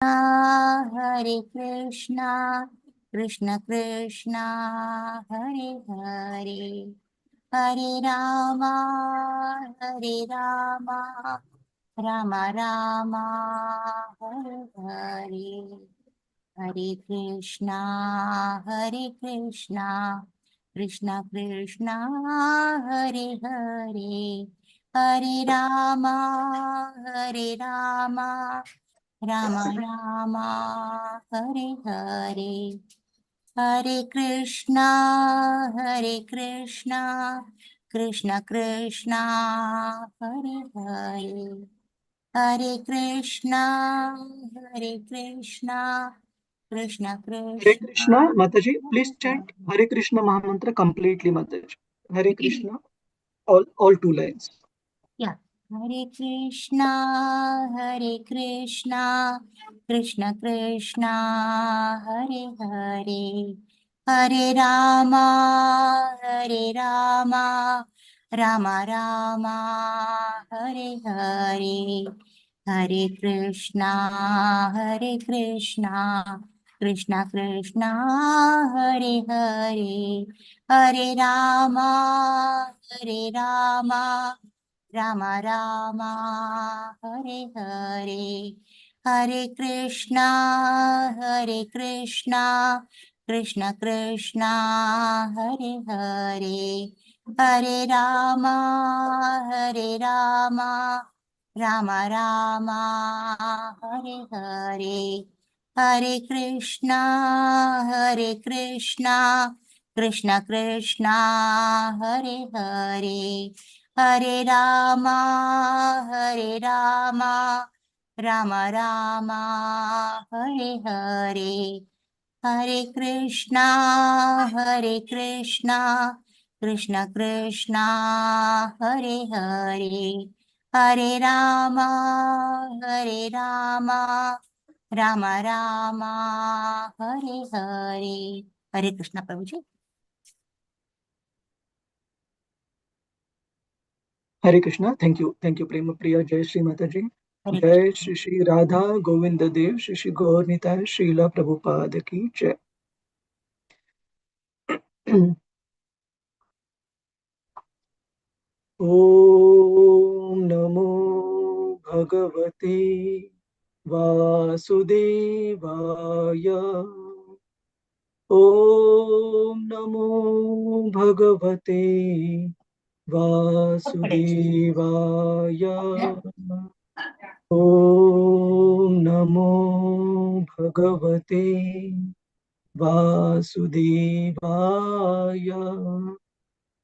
Hare Krishna, Krishna Krishna, Hare Hare, Hare Rama, Hare Rama, Rama Rama, Hare Hare, Hare Krishna, Hare Krishna, Krishna Krishna, Hare Hare, Hare Rama, Hare Rama, Rama Rama, Hare Hare, Hare Krishna, Hare Krishna, Krishna Krishna, Hare Hare, Hare Krishna, Hare Krishna, Krishna Hare Krishna, Krishna. Mataji, please chant Hare Krishna Mahamantra completely, Mataji. Hare Krishna, all two lines. Yeah. Hare Krishna, Hare Krishna, Krishna Krishna, Hare Hare, Hare Rama, Hare Rama, Rama Rama, Hare Hare, Hare Krishna, Hare Krishna, Krishna Krishna, Hare Hare, Hare Rama, Hare Rama, Rama Rama, Hare Hare, Hare Krishna, Hare Krishna, Krishna Krishna, Hare Hare, Hare Rama, Hare Rama, Rama Rama, Hare Hare, Hare Krishna, Hare Krishna, Krishna Krishna, Hare Hare, Hare Rama, Hare Rama, Rama Rama, Hare Hare, Hare Krishna, Hare Krishna, Krishna Krishna, Hare Hare, Hare Rama, Hare Rama, Rama Rama, Hare Hare. Hare Krishna, Prabhuji. Hare Krishna, thank you, Prema Priya, Jai Shri Mataji. Hare Jai Krishna. Shri Shri Radha Govinda Dev, Shri Shri Gaur Nitai, Srila Prabhupada ki Jai. Om Namo Bhagavate Vasudevaya. Om Namo Bhagavate Vasudevaya. Om Namo Bhagavate Vasudevaya.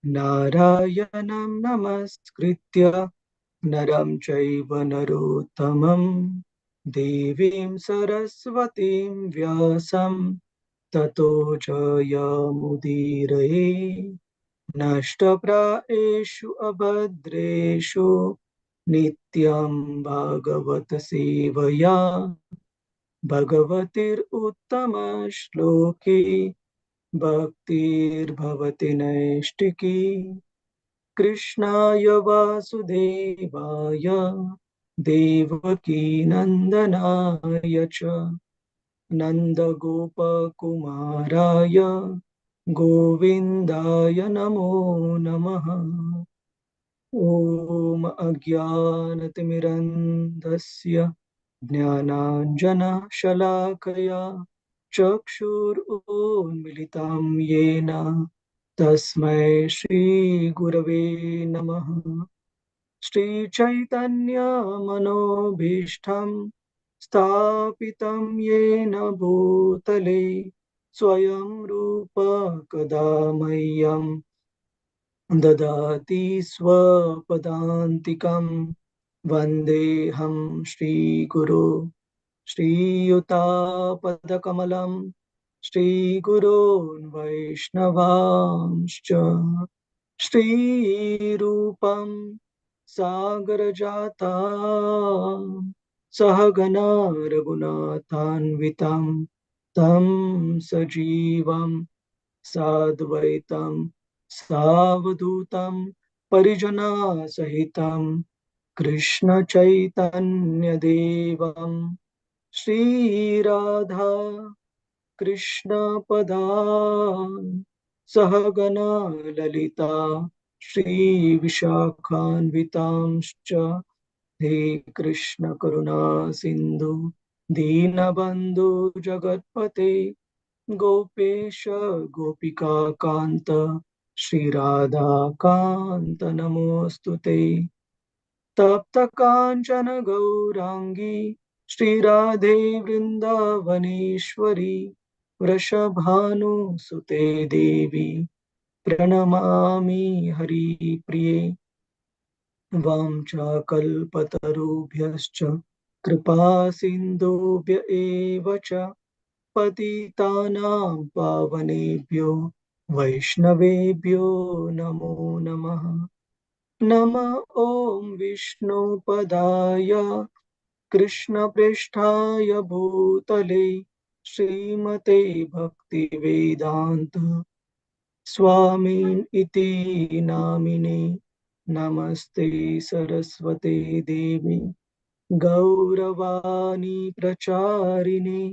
Narayanam Namaskritya Naram Chaiva Narottamam Devim Saraswatim Vyasam Tato Jayamudiraye Nashtapraeshu Abhadreshu Nityam Bhagavat Sevaya Bhagavatir Uttama Shloki Bhaktir Bhavati Naistiki Krishnaya Vasudevaya Devaki Nandanaya Cha Nanda Gopa Kumaraya Govindaya Namo Namaha Om Ajnanatimirandasya Jnananjana Shalakaya Chakshurunmilitam Yena Tasmai Shri Gurave Namaha Shri Chaitanya Manobhishtam Stapitam Yena Bhutale Swayam Rupa Kadamayyam Dadati Swapadantikam Vandeham Shri Guru Shri Yuta Shri Gurun Vaishnavamscha Shri Rupam Sagarajata Sahagana Raghunathanvitam Tam Sajivam Sadvaitam Savadutam Parijana Sahitam Krishna Chaitanya Devam Shri Radha Krishna Pada Sahagana Lalita Shri Vishakhanvitamscha He Krishna Karuna Sindhu Deenabandhu Jagatpate Gopesha Gopika Kanta Shri Radha Kanta Namostute Tapta Kanchana Gaurangi Shri Radhe Vrindavaneshwari Vrishabhanu Sute Devi Pranamami Hari Priye Vamchakalpatarubhyascha Kripa Sindhubhya eva cha पतितानां पावनेभ्यो वैष्णवेभ्यो नमो नमः नमः ॐ विष्णुपदाय कृष्णप्रेष्ठाय भूतले श्रीमते भक्तिवेदान्त स्वामिन् इति नामिने नमस्ते सरस्वते देवी गौरवाणी प्रचारिणे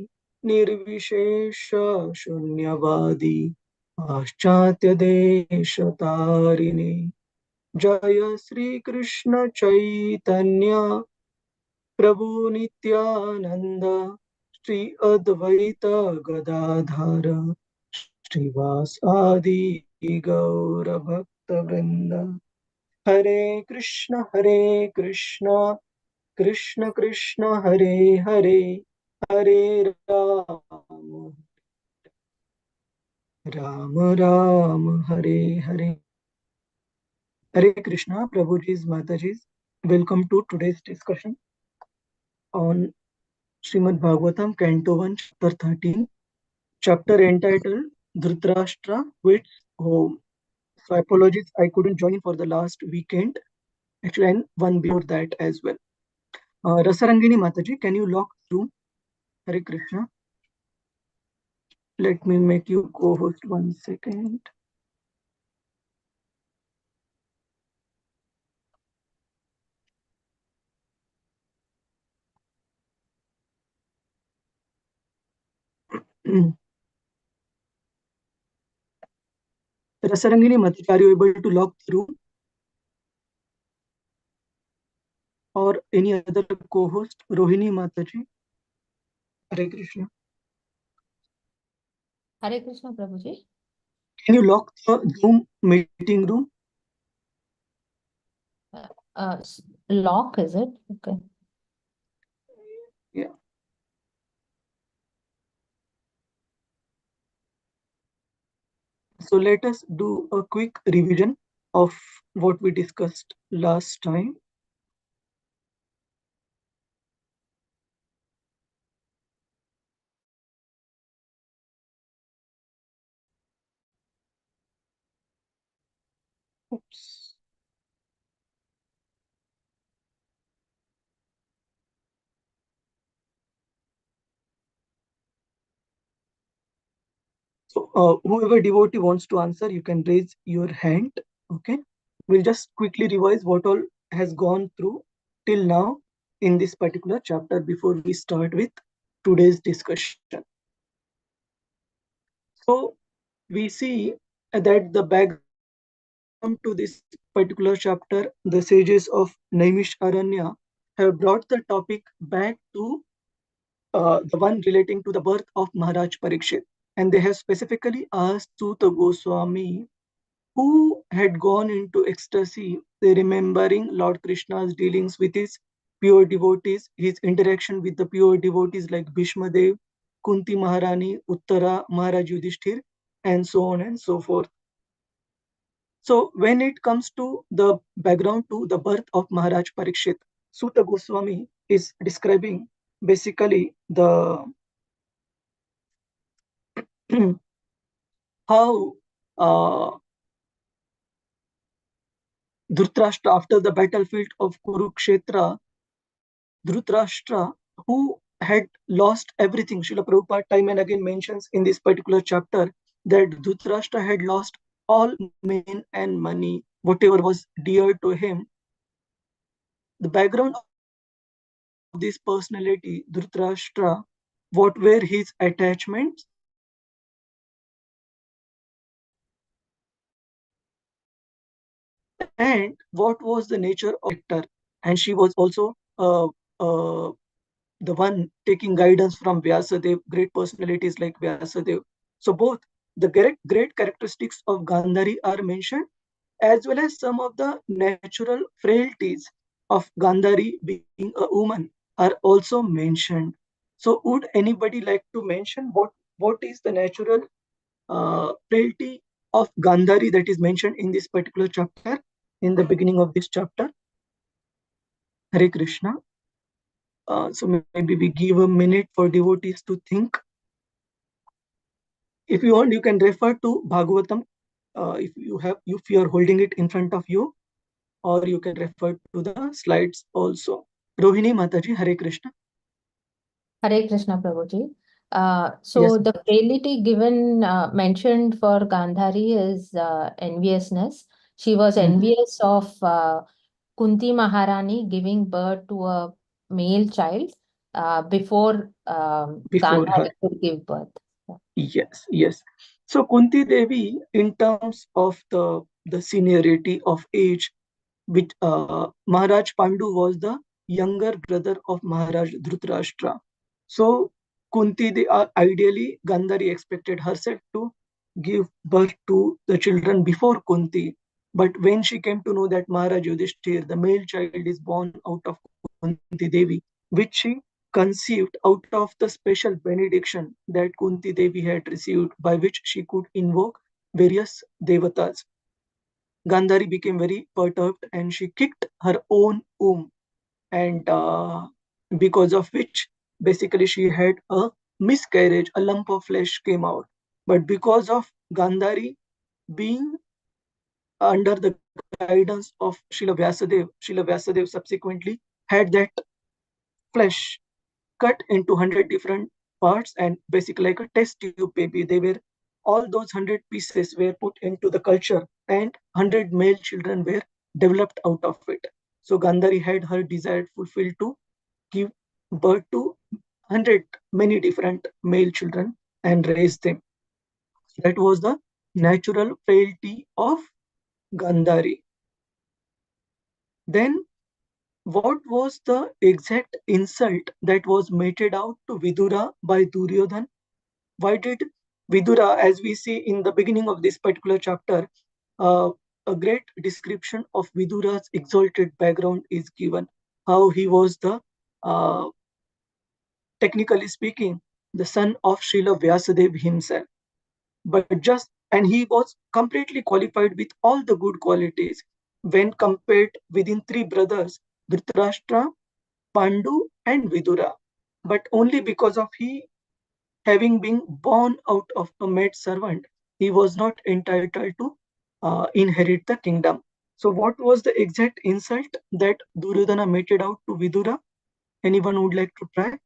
निर्विशेष शून्यवादी पाश्चात्यदेशतारिणे जय श्री कृष्ण चैतन्य प्रभु नित्यानंद श्री अद्वैत गदाधर श्रीवास आदि गौर भक्त वृंद हरे Krishna Krishna Krishna Hare Hare Hare Ram Ram Ram Hare Hare Hare Krishna, Prabhuji's Mataji's. Welcome to today's discussion on Srimad Bhagavatam, Canto 1, Chapter 13, chapter entitled Dhritarashtra Quits Home. So apologies, I couldn't join for the last weekend, actually, and one before that as well. Rasarangini Mataji, can you lock through? Hare Krishna. Let me make you co-host 1 second. Rasarangini Mataji, are you able to lock through? Or any other co-host, Rohini Mataji? Hare Krishna. Hare Krishna, Prabhuji. Can you lock the Zoom meeting room? Lock, is it? Okay. Yeah. So let us do a quick revision of what we discussed last time. Oops. So whoever devotee wants to answer, you can raise your hand. Okay. We'll just quickly revise what all has gone through till now in this particular chapter before we start with today's discussion. So we see that the background to this particular chapter, the sages of Naimish Aranya have brought the topic back to the one relating to the birth of Maharaj Parikshit. And they have specifically asked Suta Goswami, who had gone into ecstasy, remembering Lord Krishna's dealings with his pure devotees, his interaction with the pure devotees like Bhishma Dev, Kunti Maharani, Uttara, Maharaj Yudhishthir, and so on and so forth. So when it comes to the background to the birth of Maharaj Parikshit, Suta Goswami is describing basically the how Dhritarashtra, after the battlefield of Kurukshetra, Dhritarashtra, who had lost everything, Srila Prabhupada time and again mentions in this particular chapter that Dhritarashtra had lost all men and money, whatever was dear to him. The background this personality, Dhritarashtra, what were his attachments, and what was the nature of character. And she was also the one taking guidance from Vyasadev, great personalities like Vyasadev. So both the great characteristics of Gandhari are mentioned, as well as some of the natural frailties of Gandhari being a woman are also mentioned. So would anybody like to mention what is the natural frailty of Gandhari that is mentioned in this particular chapter, in the beginning of this chapter? Hare Krishna. So maybe we give a minute for devotees to think. If you want, you can refer to Bhagavatam if you are holding it in front of you, or you can refer to the slides also. Rohini Mataji, Hare Krishna. Hare Krishna, Prabhuji. Yes. The frailty given mentioned for Gandhari is enviousness. She was envious of Kunti Maharani giving birth to a male child before Before her. Gandhari could give birth. Yes, yes. So Kunti Devi, in terms of the seniority of age, which Maharaj Pandu was the younger brother of Maharaj Dhritarashtra. So Kunti, ideally, Gandhari expected herself to give birth to the children before Kunti. But when she came to know that Maharaj Yudhishthir, the male child, is born out of Kunti Devi, which she conceived out of the special benediction that Kunti Devi had received, by which she could invoke various devatas. Gandhari became very perturbed and she kicked her own womb, and because of which basically she had a miscarriage, a lump of flesh came out. But because of Gandhari being under the guidance of Srila Vyasadeva subsequently had that flesh cut into 100 different parts, and basically like a test tube baby. They were all those 100 pieces were put into the culture, and 100 male children were developed out of it. So Gandhari had her desire fulfilled to give birth to 100 many different male children and raise them. That was the natural frailty of Gandhari. Then what was the exact insult that was meted out to Vidura by Duryodhan? Why did Vidura, as we see in the beginning of this particular chapter, a great description of Vidura's exalted background is given, how he was uh, technically speaking, the son of Srila Vyasadeva himself. And he was completely qualified with all the good qualities when compared within three brothers, Dhritarashtra, Pandu, and Vidura. But only because of he having been born out of a maid servant, he was not entitled to inherit the kingdom. So what was the exact insult that Duryodhana meted out to Vidura? Anyone would like to try?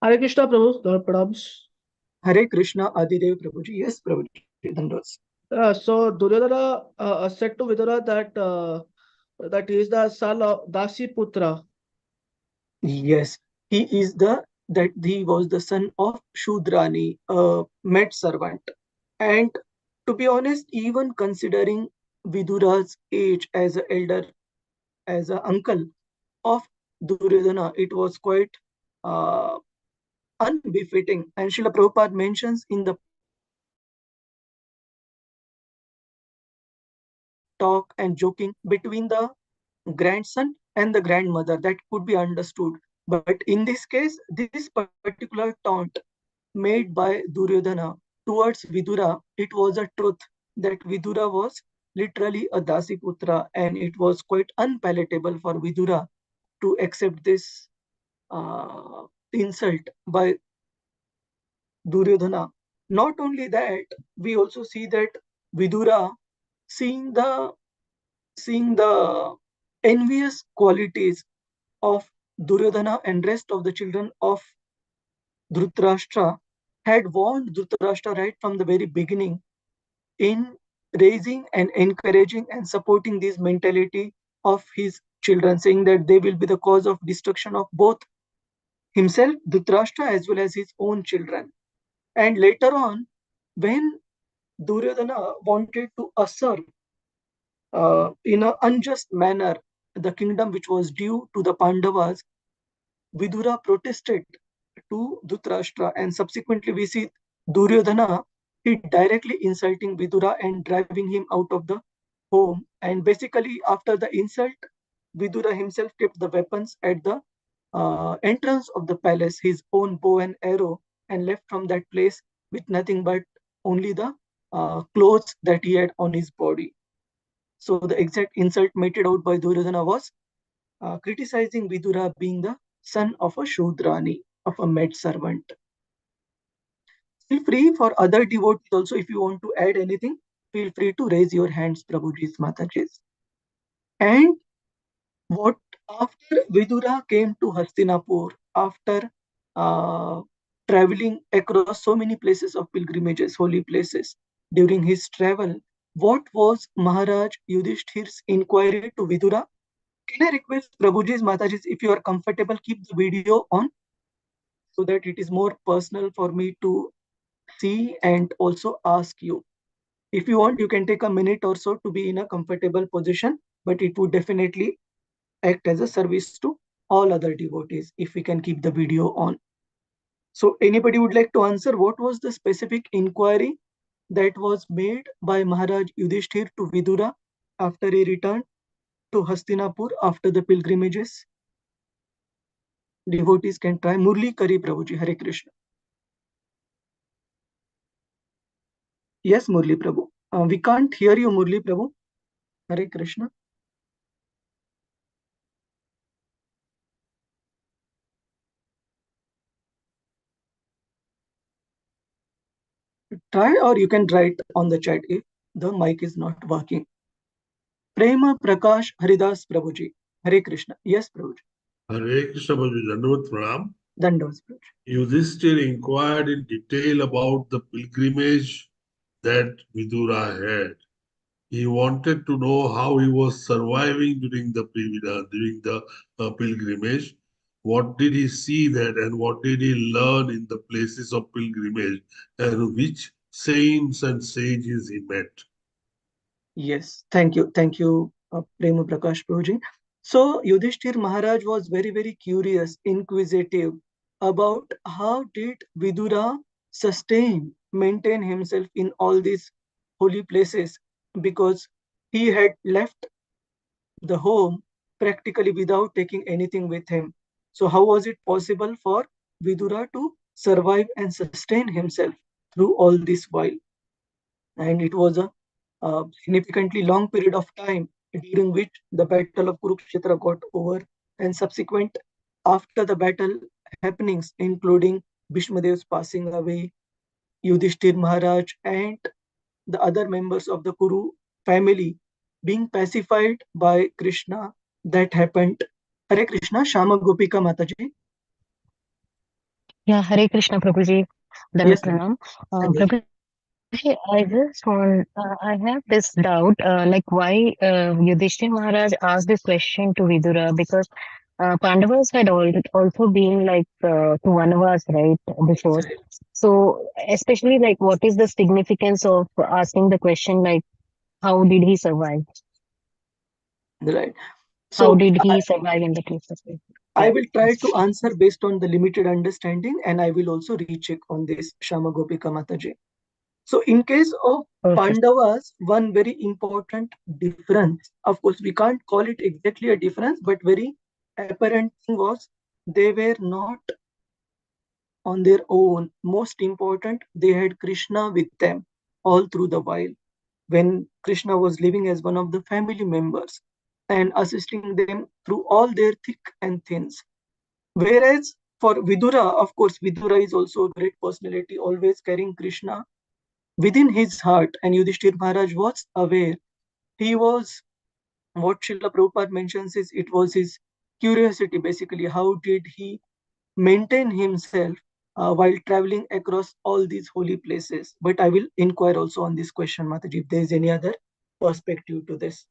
Hare Krishna, Prabhu, Lord Pranams. Hare Krishna, Adidev Prabhuji. Yes, Prabhuji. Dandas. So Duryodhana said to Vidura that he is the son of Dasi Putra. Yes, he was the son of Shudrani, a maid servant. And to be honest, even considering Vidura's age as an elder, as an uncle of Duryodhana, it was quite uh, unbefitting. And Srila Prabhupada mentions in the particular talk and joking between the grandson and the grandmother, that could be understood. But in this case, this particular taunt made by Duryodhana towards Vidura, it was a truth that Vidura was literally a Dasiputra, and it was quite unpalatable for Vidura to accept this insult by Duryodhana. Not only that, we also see that Vidura, seeing the envious qualities of Duryodhana and rest of the children of Dhritarashtra, had warned Dhritarashtra right from the very beginning in raising and encouraging and supporting this mentality of his children, saying that they will be the cause of destruction of both himself, Dhritarashtra, as well as his own children. And later on, when Duryodhana wanted to usurp in an unjust manner the kingdom which was due to the Pandavas, Vidura protested to Dhritarashtra, and subsequently we see Duryodhana, he directly insulting Vidura and driving him out of the home. And basically, after the insult, Vidura himself kept the weapons at the entrance of the palace, his own bow and arrow, and left from that place with nothing but only the clothes that he had on his body. So the exact insult meted out by Duryodhana was criticizing Vidura being the son of a Shudrani, of a maid servant. Feel free for other devotees also, if you want to add anything, feel free to raise your hands, Prabhuji's, Mataji's. And what after Vidura came to Hastinapur, after traveling across so many places of pilgrimages, holy places, during his travel, what was Maharaj Yudhishthir's inquiry to Vidura? Can I request Prabhuji's, Mataji's, if you are comfortable, keep the video on so that it is more personal for me to see and also ask you. If you want, you can take a minute or so to be in a comfortable position, but it would definitely act as a service to all other devotees if we can keep the video on. So anybody would like to answer what was the specific inquiry that was made by Maharaj Yudhishthir to Vidura after he returned to Hastinapur after the pilgrimages? Devotees can try. Murli Kari Prabhuji, Hare Krishna. Yes, Murli Prabhu. We can't hear you, Murli Prabhu. Hare Krishna. Try, or you can write on the chat if the mic is not working. Prema Prakash Haridas Prabhuji. Hare Krishna. Yes, Prabhuji. Hare Krishna, Prabhuji. Dandavat Pranam. Dandavat Prabhuji. Yudhishthir inquired in detail about the pilgrimage that Vidura had. He wanted to know how he was surviving during the pilgrimage. What did he see there, and what did he learn in the places of pilgrimage, and which saints and sages he met? Yes, thank you. Thank you, Prema Prakash Prabhuji. So Yudhishthir Maharaj was very, very curious, inquisitive about how did Vidura maintain himself in all these holy places, because he had left the home practically without taking anything with him. So how was it possible for Vidura to survive and sustain himself through all this while? And it was a significantly long period of time during which the battle of Kurukshetra got over, and subsequent after the battle happenings, including Bhishmadev's passing away, Yudhishthir Maharaj and the other members of the Kuru family being pacified by Krishna, that happened. Hare Krishna, Shama Gopika Mataji. Yeah, Hare Krishna, Prabhuji. Yes, Dandavat Pranam. Dandavat. Prabhuji, I just want, I have this doubt, like why Yudhishthir Maharaj asked this question to Vidura, because Pandavas had also been like to Vanavas, right, before. Right. So, especially like what is the significance of asking the question like, how did he survive? Right. How So did he survive in the place of it? I Yeah. will try to answer based on the limited understanding, and I will also recheck on this, Shama Gopika Mataji. So in case of Okay. Pandavas, one very important difference, of course, we can't call it exactly a difference, but very apparent thing was they were not on their own. Most important, they had Krishna with them all through the while, when Krishna was living as one of the family members and assisting them through all their thick and thins. Whereas for Vidura, of course, Vidura is also a great personality, always carrying Krishna within his heart, and Yudhishthir Maharaj was aware. He was, what Srila Prabhupada mentions is, it was his curiosity basically. How did he maintain himself while traveling across all these holy places? But I will inquire also on this question, Mataji, if there is any other perspective to this.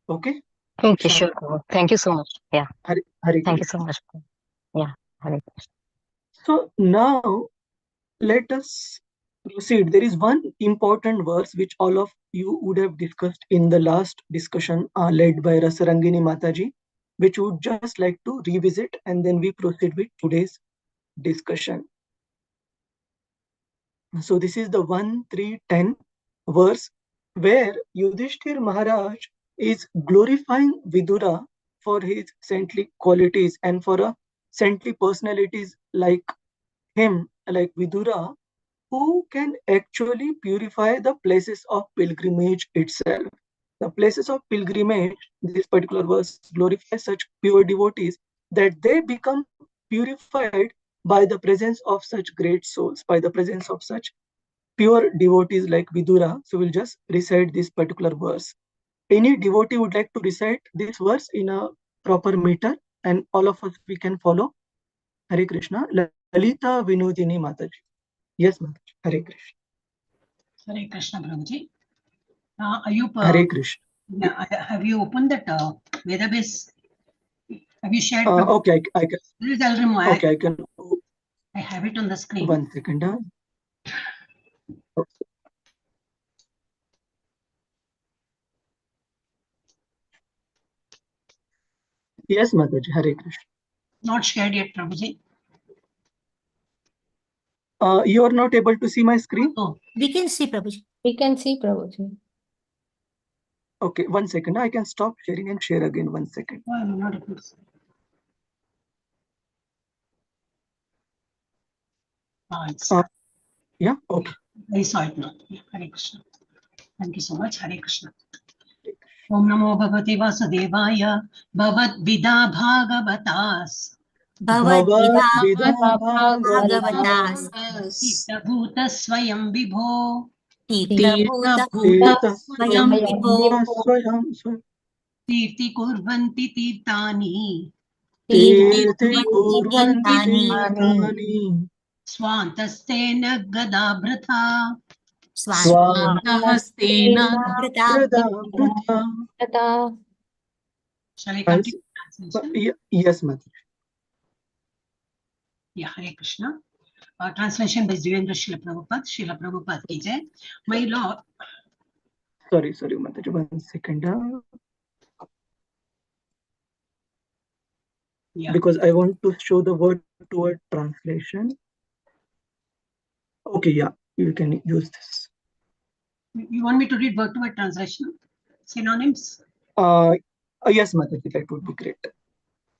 Okay. Okay, sure. Prabhu. Thank you so much. Yeah, Hare thank you Krishna. so much. Yeah, Hare Krishna. So now let us proceed. There is one important verse which all of you would have discussed in the last discussion led by Rasarangini Mataji, which would just like to revisit, and then we proceed with today's discussion. So this is the 1-3-10 verse where Yudhishthir Maharaj is glorifying Vidura for his saintly qualities and for a saintly personalities like him, like Vidura, who can actually purify the places of pilgrimage itself. The places of pilgrimage, this particular verse glorifies such pure devotees that they become purified by the presence of such great souls, by the presence of such pure devotees like Vidura. So we'll just recite this particular verse. Any devotee would like to recite this verse in a proper meter, and all of us we can follow. Hare Krishna. Lalita Vinodini Mataji. Yes, Mataji. Hare Krishna. Hare Krishna, Prabhuji. Are you, Hare Krishna. have you opened that database? Have you shared? Okay, I can. Please, I'll remove. Okay, I can. I have it on the screen. 1 second. Okay. Yes, Mataji. Hare Krishna. Not shared yet, Prabhuji. You are not able to see my screen? Oh, We can see, Prabhuji. We can see Prabhuji. Okay, 1 second. I can stop sharing and share again. 1 second. oh, I'm not able to see. It's, Yeah, okay. I saw it now. Yeah, Hare Krishna. Thank you so much. Hare Krishna. Om Namo Bhagavate Vasudevaya Bhavad-vida Bhagavatas Bhavad-vida Bhagavatas. Bhagavatas Bhuta Swayam Vibho Tirtha Tirtha Swayam Vibho Swayam Tirti Kurvanti Tirtani Tirthi Kurvanti Kurvanti Tirthani Tirthani Swantastena Gadabratha Swantahastena Krita. Swanta Shall I continue translation? Yes, Mataji. Yeah, Hare Krishna. Translation by Devendra Srila Prabhupada. Srila Prabhupada ki jai. My Lord. Sorry, Mataji. 1 second. Yeah. Because I want to show the word-to-word translation. Okay, yeah, you can use this. You want me to read word to word translation? Synonyms? Yes, Mataji, that would be great.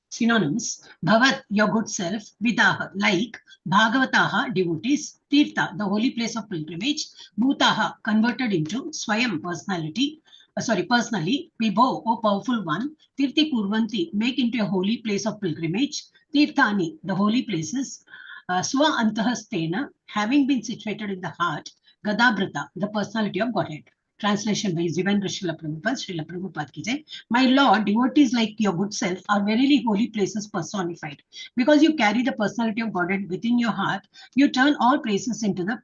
Synonyms: Bhavat, your good self; Vidaha, like; Bhagavataha, devotees; Tirtha, the holy place of pilgrimage; Bhutaha, converted into; Swayam, personality. Personally; Vibho, O powerful one; Tirthi Kurvanti, make into a holy place of pilgrimage; Tirthani, the holy places; Swa Antahastena, having been situated in the heart; Gadabrata, the personality of Godhead. Translation by Devendra Srila Prabhupada. Srila Prabhupada ki jai. My Lord, devotees like your good self are verily holy places personified. Because you carry the personality of Godhead within your heart, you turn all places into the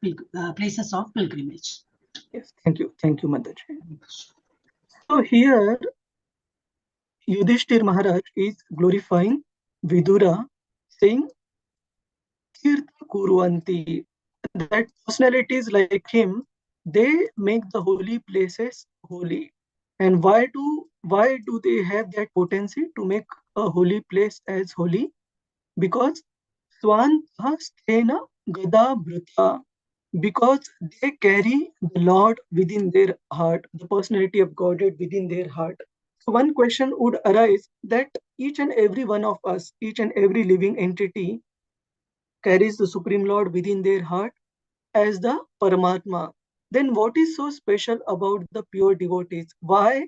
places of pilgrimage. Yes, thank you, Mataji. So here, Yudhishthir Maharaj is glorifying Vidura, saying, Tirtha Kurvanti, that personalities like him, they make the holy places holy. And why do they have that potency to make a holy place as holy? Because Swantha Sthena Gada Bhrata, because they carry the Lord within their heart, the personality of Godhead within their heart. So one question would arise that each and every one of us, each and every living entity carries the Supreme Lord within their heart as the Paramatma. Then what is so special about the pure devotees? Why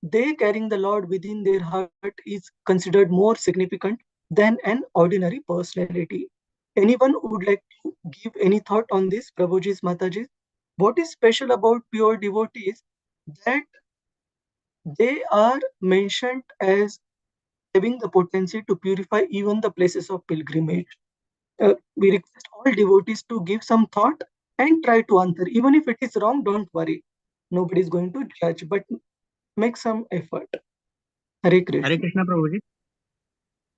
they carrying the Lord within their heart is considered more significant than an ordinary personality? Anyone would like to give any thought on this, Prabhuji's, Mataji? What is special about pure devotees that they are mentioned as having the potency to purify even the places of pilgrimage? We request all devotees to give some thought and try to answer. Even if it is wrong, don't worry. Nobody is going to judge, but make some effort. Hare Hare Krishna. Krishna, Prabhuji.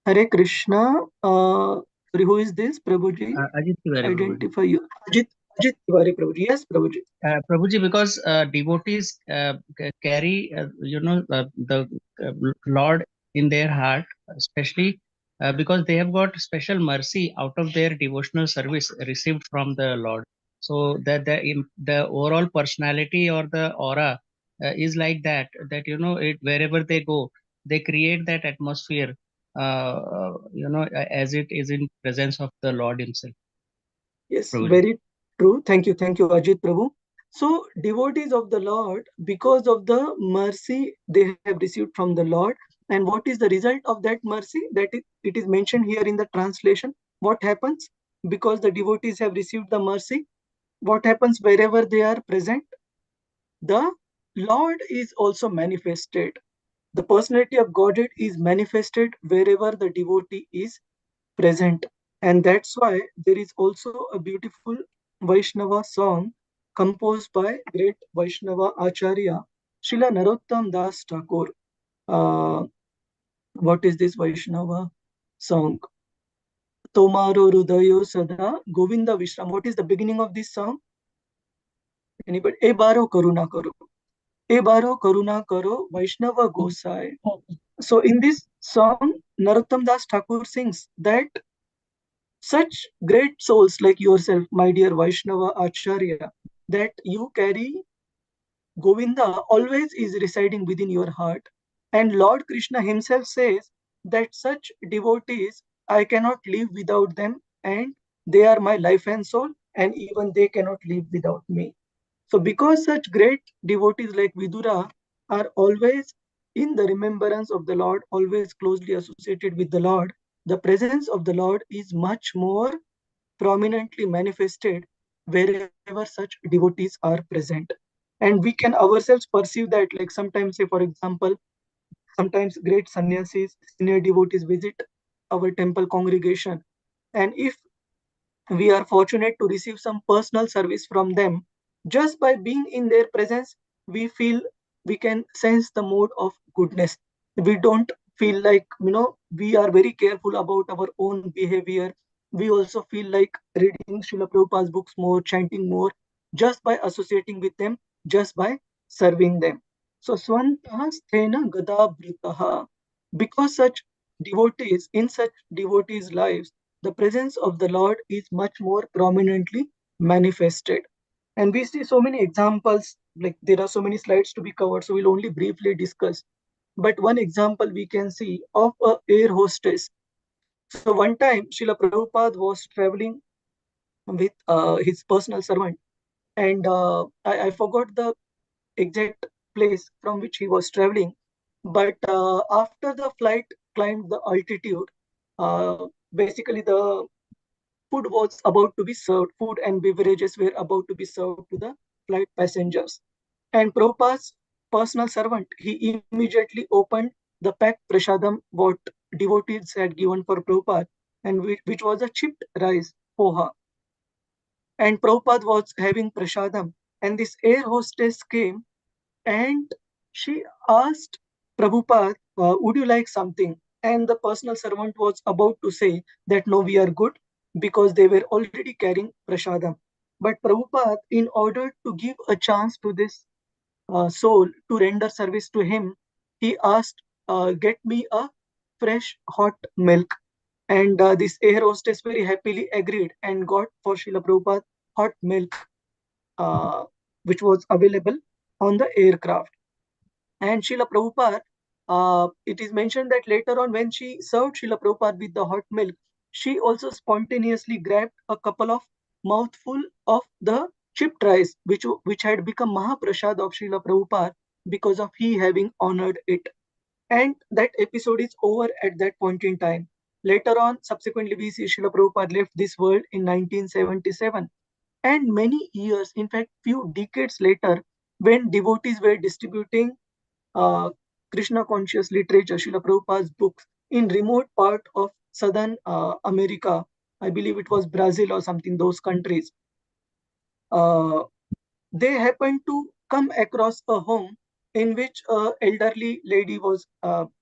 Hare Krishna. Sorry, who is this, Prabhuji? Ajit Tiwari, Prabhuji. Identify you. Ajit Tiwari, Prabhuji. Yes, Prabhuji. Prabhuji, because devotees carry, the Lord in their heart, especially because they have got special mercy out of their devotional service received from the Lord. So that the overall personality or the aura is like that. That wherever they go, they create that atmosphere. As it is in presence of the Lord Himself. Yes, Prabhuji. very true. Thank you, Ajit Prabhu. So, devotees of the Lord, because of the mercy they have received from the Lord, and what is the result of that mercy? It is mentioned here in the translation. What happens? Because the devotees have received the mercy, what happens wherever they are present? The Lord is also manifested. The personality of Godhead is manifested wherever the devotee is present. And that's why there is also a beautiful Vaishnava song composed by great Vaishnava Acharya, Srila Narottam Das Thakur. What is this Vaishnava song? Tomaro Rudayo Sada Govinda Vishram. What is the beginning of this song? Anybody? E baro karuna karo. E baro karuna karo Vaishnava Gosai. So in this song, Narottam Das Thakur sings that such great souls like yourself, my dear Vaishnava Acharya, that you carry Govinda always is residing within your heart. And Lord Krishna himself says that such devotees, I cannot live without them, and they are my life and soul, and even they cannot live without me. So because such great devotees like Vidura are always in the remembrance of the Lord, always closely associated with the Lord, the presence of the Lord is much more prominently manifested wherever such devotees are present. And we can ourselves perceive that, like sometimes, say, for example, sometimes great sannyasis, senior devotees visit our temple congregation. And if we are fortunate to receive some personal service from them, just by being in their presence, we feel we can sense the mode of goodness. We don't feel like, we are very careful about our own behavior. We also feel like reading Srila Prabhupada's books more, chanting more, just by associating with them, just by serving them. So Swantah Sthena Gada Britaha. Because in such devotees' lives, the presence of the Lord is much more prominently manifested. And we see so many examples, like there are so many slides to be covered, so we'll only briefly discuss. But one example we can see of a air hostess. So one time, Srila Prabhupada was traveling with his personal servant, and I forgot the exact place from which he was traveling. But after the flight climbed the altitude, basically the food was about to be served, food and beverages were about to be served to the flight passengers. And Prabhupada's personal servant, he immediately opened the packed prasadam what devotees had given for Prabhupada, and which was a chipped rice, poha. And Prabhupada was having prasadam, and this air hostess came and she asked Prabhupada, would you like something? And the personal servant was about to say that no, we are good, because they were already carrying prasadam. But Prabhupada, in order to give a chance to this soul to render service to him, he asked, get me a fresh hot milk. And this air hostess very happily agreed and got for Srila Prabhupada hot milk, uh, which was available on the aircraft. And Srila Prabhupada, it is mentioned that later on when she served Srila Prabhupada with the hot milk, she also spontaneously grabbed a couple of mouthful of the chipped rice, which had become Mahaprasad of Srila Prabhupada because of he having honored it. And that episode is over at that point in time. Later on, subsequently, we see Srila Prabhupada left this world in 1977. And many years, in fact, few decades later, when devotees were distributing uh, Krishna conscious literature, Srila Prabhupada's books, in remote part of southern America, I believe it was Brazil or something, those countries, uh, they happened to come across a home in which a elderly lady was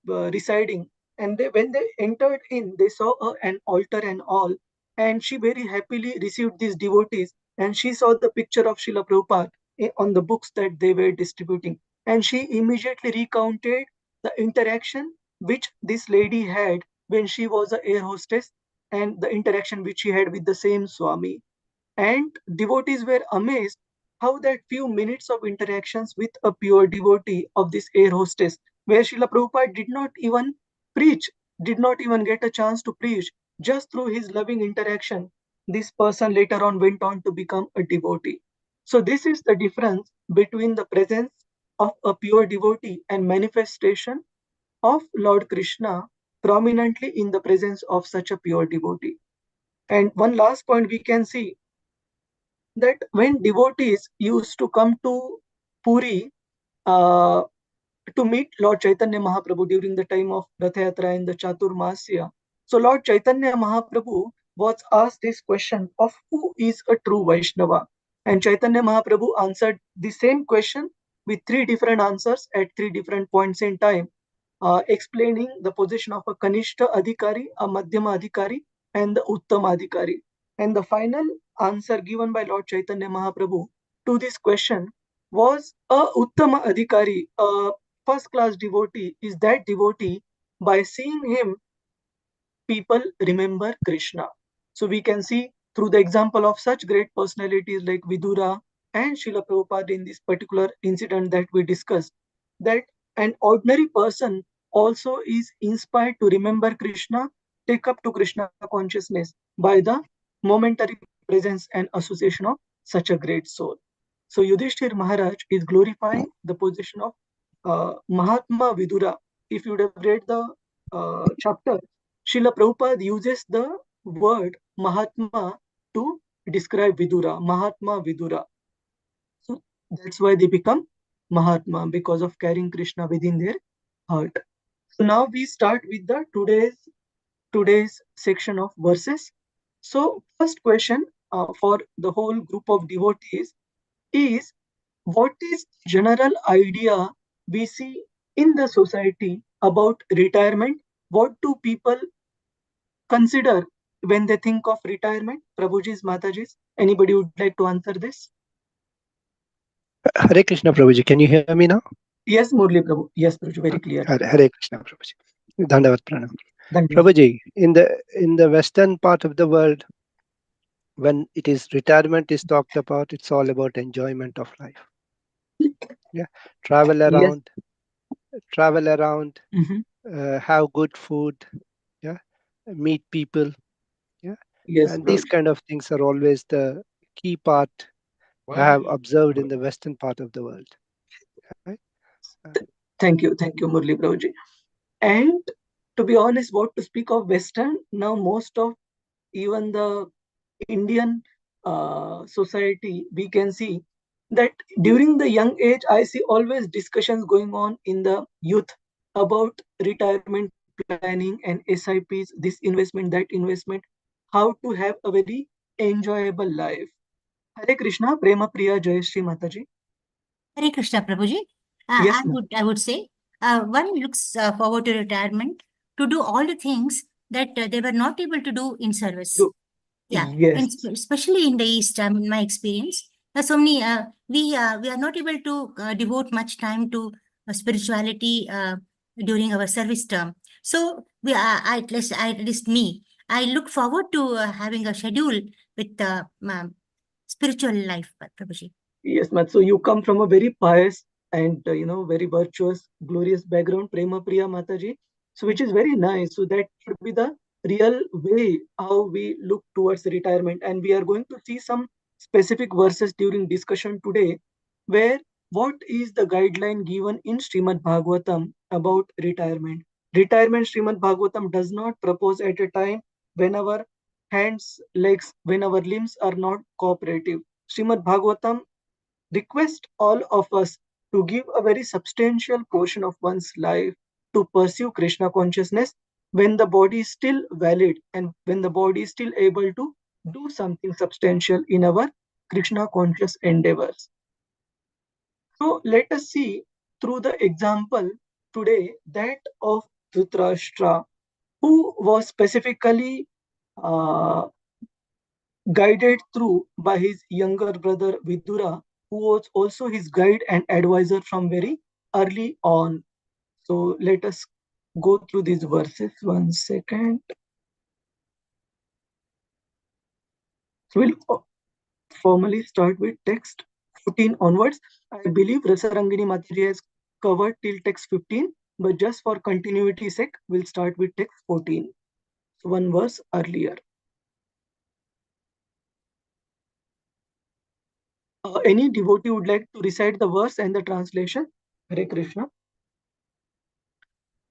residing. And when they entered in, they saw an altar and all. And she very happily received these devotees. And she saw the picture of Srila Prabhupada on the books that they were distributing. And she immediately recounted the interaction which this lady had when she was an air hostess, and the interaction which she had with the same Swami. And devotees were amazed how that few minutes of interactions with a pure devotee of this air hostess, where Srila Prabhupada did not even preach, did not even get a chance to preach, just through his loving interaction, this person later on went on to become a devotee. So this is the difference between the presence of a pure devotee and manifestation of Lord Krishna prominently in the presence of such a pure devotee. And one last point we can see that when devotees used to come to Puri uh, to meet Lord Chaitanya Mahaprabhu during the time of Ratha Yatra and the Chaturmasya, so Lord Chaitanya Mahaprabhu was asked this question of who is a true Vaishnava. And Chaitanya Mahaprabhu answered the same question with three different answers at three different points in time, explaining the position of a Kanishta Adhikari, a Madhyama Adhikari, and the Uttama Adhikari. And the final answer given by Lord Chaitanya Mahaprabhu to this question was a Uttama Adhikari, a first class devotee, is that devotee by seeing him, people remember Krishna. So we can see through the example of such great personalities like Vidura and Srila Prabhupada in this particular incident that we discussed, that an ordinary person also is inspired to remember Krishna, take up to Krishna consciousness by the momentary presence and association of such a great soul. So Yudhishthir Maharaj is glorifying the position of Mahatma Vidura. If you would have read the chapter, Srila Prabhupada uses the word Mahatma to describe Vidura, Mahatma Vidura. So that's why they become Mahatma, because of carrying Krishna within their heart. So now we start with the today's section of verses. So first question for the whole group of devotees is, what is general idea we see in the society about retirement? What do people consider when they think of retirement? Prabhuji's, Mataji's, anybody would like to answer this? Hare Krishna Prabhuji, can you hear me now? Yes, Murli Prabhu. Yes, Prabhuji, very clear. Hare Krishna Prabhuji. Dandavat Pranam. Thank you. Prabhuji, in the western part of the world, when it is retirement is talked about, it's all about enjoyment of life. Yeah, travel around, have good food, yeah, meet people, yeah, Yes, and these Prabhuji. kind of things are always the key part I have observed in the western part of the world. Right? Thank you, Murli Prabhuji. And to be honest, what to speak of Western, now most of even the Indian society, we can see that during the young age, I see always discussions going on in the youth about retirement planning and SIPs, this investment, that investment, how to have a very enjoyable life. Hare Krishna, Prema Priya, Jai Shri Mataji. Hare Krishna, Prabhuji. Yes, I would say one looks forward to retirement to do all the things that they were not able to do in service. Yeah, and yes, especially in the East, in my experience, so many we are not able to devote much time to spirituality during our service term. So we are, at least me, I look forward to having a schedule with spiritual life, Prabhuji. yes, Mat. So you come from a very pious and very virtuous, glorious background, Prema Priya Mataji. So which is very nice. So that should be the real way how we look towards retirement. And we are going to see some specific verses during discussion today, where what is the guideline given in Srimad Bhagavatam about retirement. Retirement, Srimad Bhagavatam does not propose at a time when our hands, legs, when our limbs are not cooperative. Srimad Bhagavatam request all of us to give a very substantial portion of one's life to pursue Krishna consciousness when the body is still valid and when the body is still able to do something substantial in our Krishna conscious endeavors. So let us see through the example today, that of Dhritarashtra, who was specifically guided through by his younger brother Vidura, who was also his guide and advisor from very early on. So let us go through these verses. 1 second. So we'll formally start with text 14 onwards. I believe Rasarangini Mataji has covered till text 15, but just for continuity sake, we'll start with text 14. So one verse earlier. Any devotee would like to recite the verse and the translation? Hare Krishna.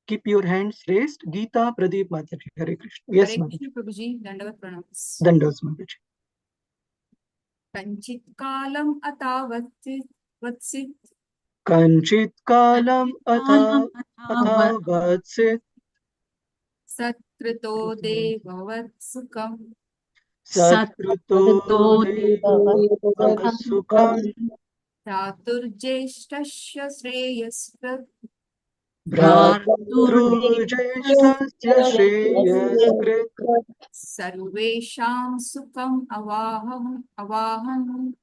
Keep your hands raised. Gita Pradeep Mataji. Hare Krishna. Yes, Hare Mataji. Krishna, Prabhuji, Dandavat Pranams. Dandas Mataji. Kanchit kalam atavotsit Kanchit kalam athavatsit satrito devavat sukham Satruto deva sukham Chaturjeshtasya shreyasya Bhratrujeshtasya shreyaskrit Sarvesham sukham avahan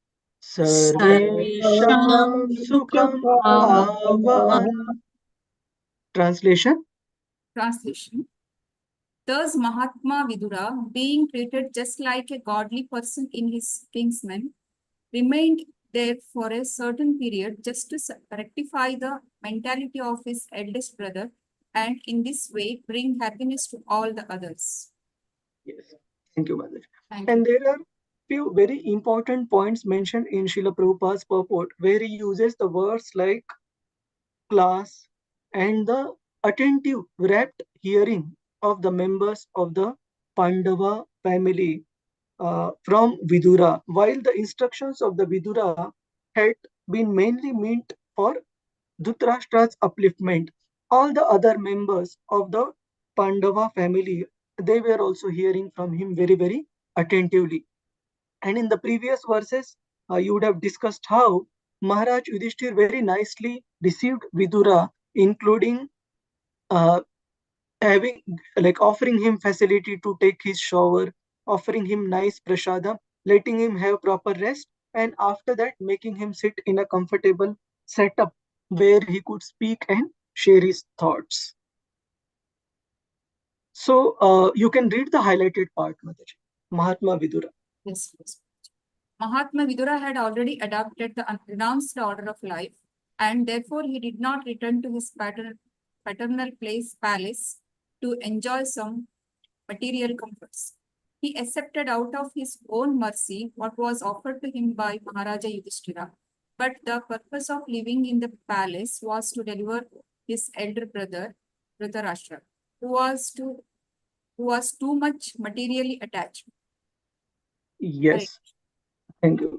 Sarvesham sukham avahan. Translation. Thus Mahatma Vidura, being treated just like a godly person in his kinsman, remained there for a certain period just to rectify the mentality of his eldest brother and in this way bring happiness to all the others. Yes. Thank you, Mataji. Thank And you. there are few very important points mentioned in Srila Prabhupada's purport, where he uses the words like class and the attentive, rapt hearing of the members of the Pandava family from Vidura, while the instructions of the Vidura had been mainly meant for Dhritarashtra's upliftment. All the other members of the Pandava family, they were also hearing from him very, very attentively. And in the previous verses, you would have discussed how Maharaj Yudhishthir very nicely received Vidura, including uh, having like offering him facility to take his shower, offering him nice prasada, letting him have proper rest, and after that making him sit in a comfortable setup where he could speak and share his thoughts. So you can read the highlighted part, Mataji. Mahatma Vidura. Yes, yes. Mahatma Vidura had already adopted the renounced order of life, and therefore he did not return to his paternal palace to enjoy some material comforts. He accepted out of his own mercy what was offered to him by Maharaja Yudhishthira, but the purpose of living in the palace was to deliver his elder brother, Dhritarashtra, who was too much materially attached. Yes. Thank you.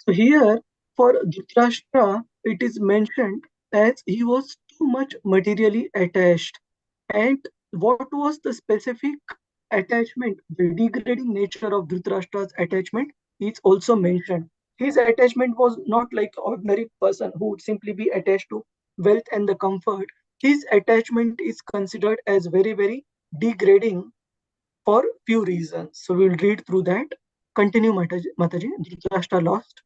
So here for Dhritarashtra, it is mentioned as he was too much materially attached. And what was the specific attachment, the degrading nature of Dhritarashtra's attachment is also mentioned. His attachment was not like ordinary person who would simply be attached to wealth and the comfort. His attachment is considered as very, very degrading for few reasons. So we'll read through that. Continue, Mataji. Dhritarashtra lost.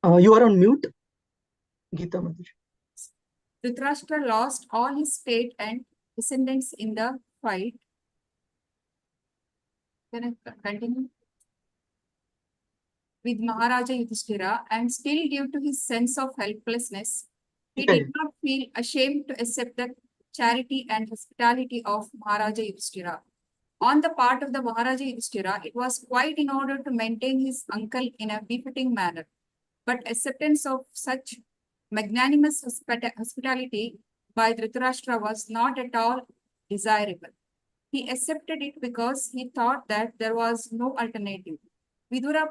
You are on mute, Gita Mataji. Dhritarashtra lost all his state and descendants in the fight. Can I continue? With Maharaja Yudhishthira, and still due to his sense of helplessness, he did not feel ashamed to accept the charity and hospitality of Maharaja Yudhishthira. On the part of the Maharaja Yudhishthira, it was quite in order to maintain his uncle in a befitting manner. But acceptance of such magnanimous hospitality by Dhritarashtra was not at all desirable. He accepted it because he thought that there was no alternative. Vidura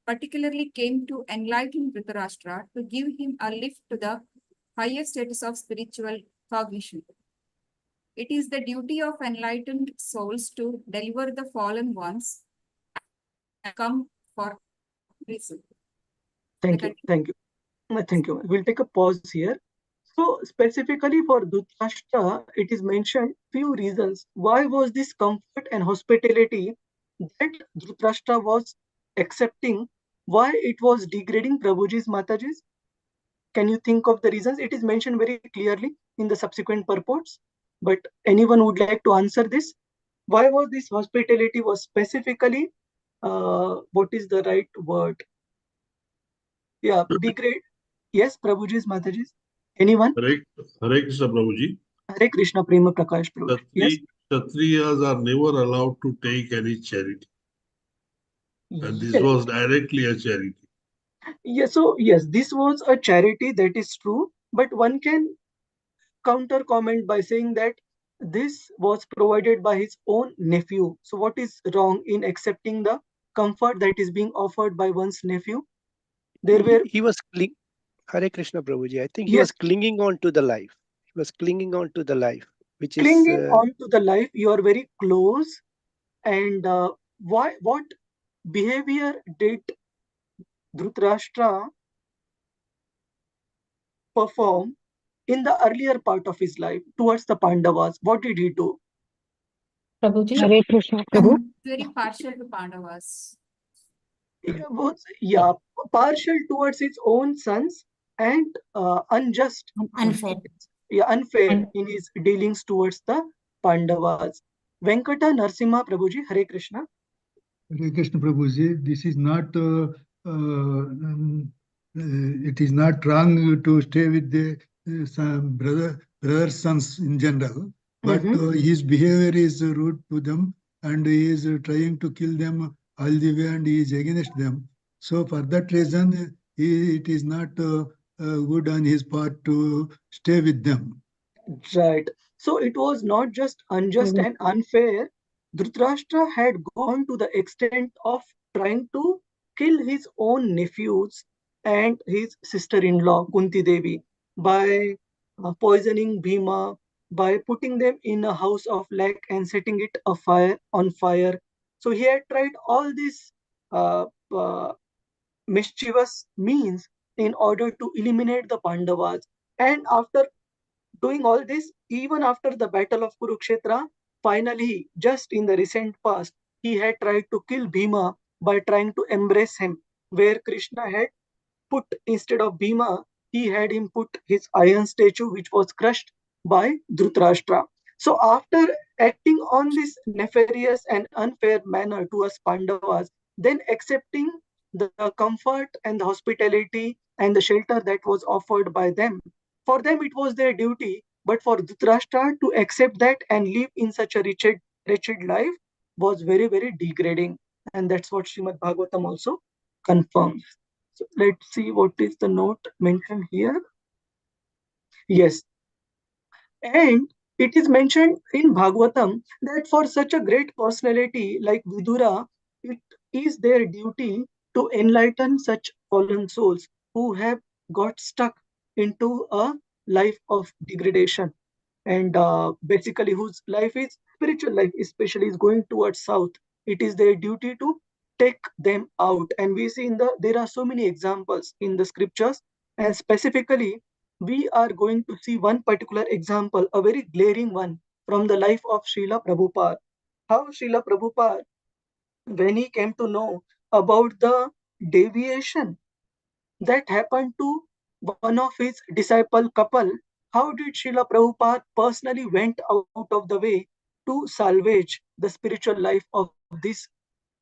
particularly came to enlighten Dhritarashtra to give him a lift to the higher status of spiritual cognition. It is the duty of enlightened souls to deliver the fallen ones and come for reason. Thank you. Thank you. Thank you. We'll take a pause here. So specifically for Dhritarashtra, it is mentioned few reasons. Why was this comfort and hospitality that Dhritarashtra was accepting? Why it was degrading Prabhuji's Mataji's? Can you think of the reasons? It is mentioned very clearly in the subsequent purports. But anyone would like to answer this? Why was this hospitality was specifically, what is the right word? Yeah, degrade. Yes, Prabhuji's Mataji's. Anyone? Hare Krishna Prabhuji. Hare Krishna Prema Prakash Prabhu. Yes. Kshatriyas are never allowed to take any charity. And this Yes. was directly a charity. Yes, so yes, this was a charity, that is true, but one can counter comment by saying that this was provided by his own nephew. So what is wrong in accepting the comfort that is being offered by one's nephew? He was Hare Krishna Prabhuji. I think he Yes. was clinging on to the life. He was clinging on to the life, which clinging is on to the life. You are very close. And what behavior did Dhritarashtra perform in the earlier part of his life towards the Pandavas? What did he do? Prabhuji? Hare Krishna, Prabhu. Very partial to Pandavas. Yeah, partial towards his own sons and unjust. Unfair. Yeah, unfair in his dealings towards the Pandavas. Venkata Narsimha Prabhuji, Hare Krishna. Hare Krishna Prabhuji, this is not, it is not wrong to stay with the some brothers' sons in general, but his behavior is rude to them and he is trying to kill them all the way and he is against them. So for that reason, it is not good on his part to stay with them. Right. So it was not just unjust and unfair. Dhritarashtra had gone to the extent of trying to kill his own nephews and his sister-in-law, Kunti Devi, by poisoning Bhima, by putting them in a house of lac and setting it on fire. So he had tried all these uh, uh, mischievous means in order to eliminate the Pandavas. And after doing all this, even after the battle of Kurukshetra, finally, just in the recent past, he had tried to kill Bhima by trying to embrace him, where Krishna had put, instead of Bhima, he had him put his iron statue, which was crushed by Dhritarashtra. So after acting on this nefarious and unfair manner towards Pandavas, then accepting the comfort and the hospitality and the shelter that was offered by them, for them it was their duty, but for Dhritarashtra to accept that and live in such a wretched life was very, very degrading. And that's what Srimad Bhagavatam also confirms. So let's see what is the note mentioned here. Yes. And it is mentioned in Bhagavatam that for such a great personality like Vidura, it is their duty to enlighten such fallen souls who have got stuck into a life of degradation, and basically whose life is spiritual life, especially is going towards south. It is their duty to take them out. And we see there are so many examples in the scriptures, and specifically we are going to see one particular example, a very glaring one, from the life of Srila Prabhupada. How Srila Prabhupada, when he came to know about the deviation that happened to one of his disciple couple, how did Srila Prabhupada personally went out of the way to salvage the spiritual life of this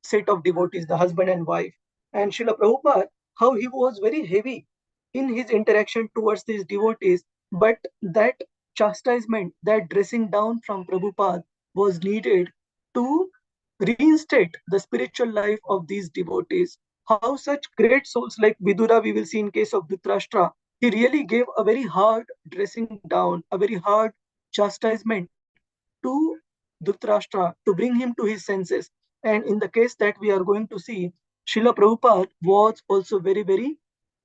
set of devotees, the husband and wife. And Srila Prabhupada, how he was very heavy in his interaction towards these devotees, but that chastisement, that dressing down from Prabhupada was needed to reinstate the spiritual life of these devotees. How such great souls like Vidura, we will see in case of Dhritarashtra, he really gave a very hard dressing down, a very hard chastisement to Dhritarashtra to bring him to his senses. And in the case that we are going to see, Srila Prabhupada was also very, very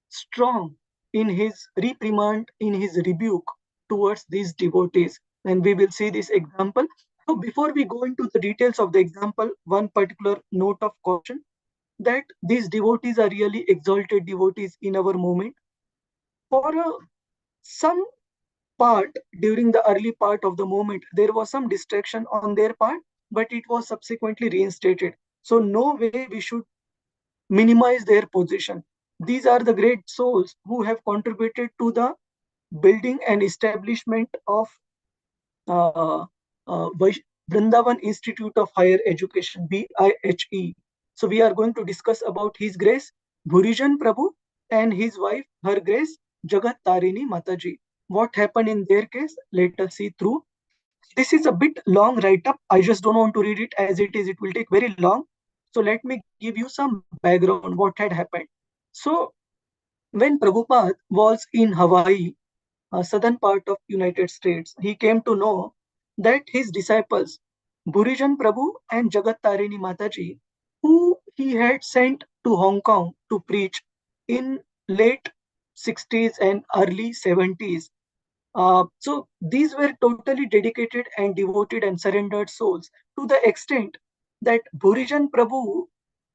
strong in his reprimand, in his rebuke towards these devotees. And we will see this example. So before we go into the details of the example, one particular note of caution. that these devotees are really exalted devotees in our movement. For some part during the early part of the movement, there was some distraction on their part, but it was subsequently reinstated. So no way we should minimize their position. These are the great souls who have contributed to the building and establishment of uh, Vrindavan Institute of Higher Education, BIHE. So we are going to discuss about His Grace Bhurijan Prabhu and his wife, Her Grace Jagat Tarini Mataji. What happened in their case? Let us see through. This is a bit long write-up. I just don't want to read it as it is. It will take very long. So let me give you some background, what had happened. So when Prabhupada was in Hawaii, southern part of United States, he came to know that his disciples, Bhurijan Prabhu and Jagat Tarini Mataji, who he had sent to Hong Kong to preach in late 60s and early 70s. So these were totally dedicated and devoted and surrendered souls, to the extent that Bhurijan Prabhu,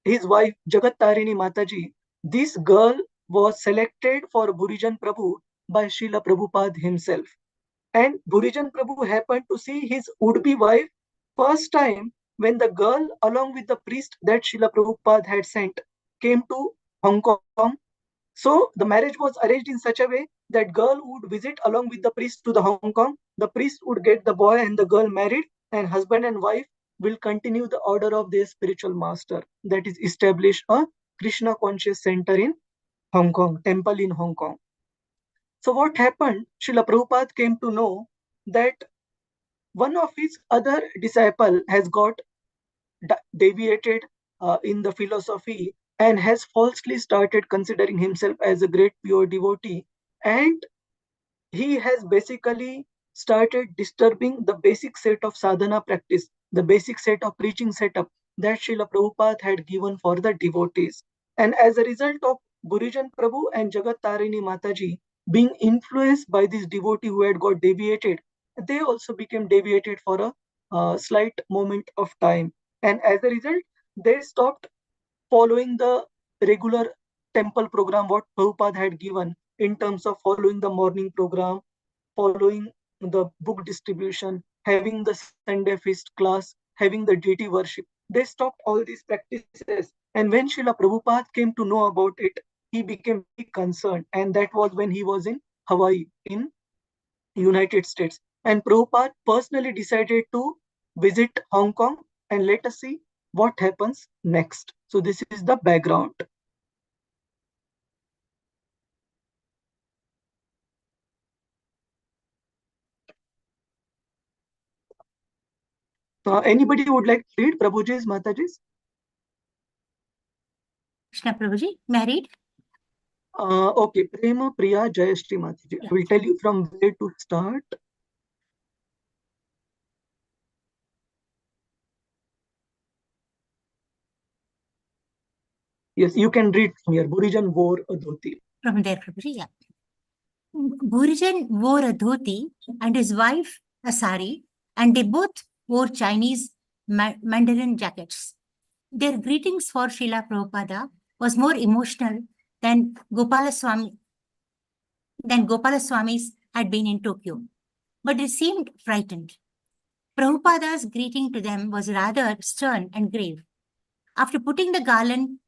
his wife Jagat Tarini Mataji, this girl was selected for Bhurijan Prabhu by Srila Prabhupada himself. And Bhurijan Prabhu happened to see his would-be wife first time when the girl, along with the priest that Srila Prabhupada had sent, came to Hong Kong. So the marriage was arranged in such a way that girl would visit along with the priest to the Hong Kong. The priest would get the boy and the girl married, and husband and wife will continue the order of their spiritual master. That is, establish a Krishna conscious center in Hong Kong, temple in Hong Kong. So what happened? Srila Prabhupada came to know that one of his other disciple has got deviated in the philosophy and has falsely started considering himself as a great pure devotee, and he has basically started disturbing the basic set of sadhana practice, the basic set of preaching setup that Srila Prabhupada had given for the devotees. And as a result of Bhurijan Prabhu and Jagat Tarini Mataji being influenced by this devotee who had got deviated, they also became deviated for a slight moment of time. And as a result, they stopped following the regular temple program what Prabhupada had given in terms of following the morning program, following the book distribution, having the Sunday feast class, having the deity worship. They stopped all these practices. And when Srila Prabhupada came to know about it, he became very concerned. And that was when he was in Hawaii, in United States. And Prabhupada personally decided to visit Hong Kong, and let us see what happens next. So this is the background. Anybody would like to read Prabhuji's, Mataji's? Krishna Prabhuji, married? Okay, Prema Priya Jayashri Mataji. I will tell you from where to start. Yes, you can read from here. Bhurijan wore a dhoti. From there, Prabhuji, yeah. Bhurijan wore a dhoti and his wife a sari, and they both wore Chinese Mandarin jackets. Their greetings for Srila Prabhupada was more emotional than Gopalaswami's had been in Tokyo, but they seemed frightened. Prabhupada's greeting to them was rather stern and grave. After putting the garland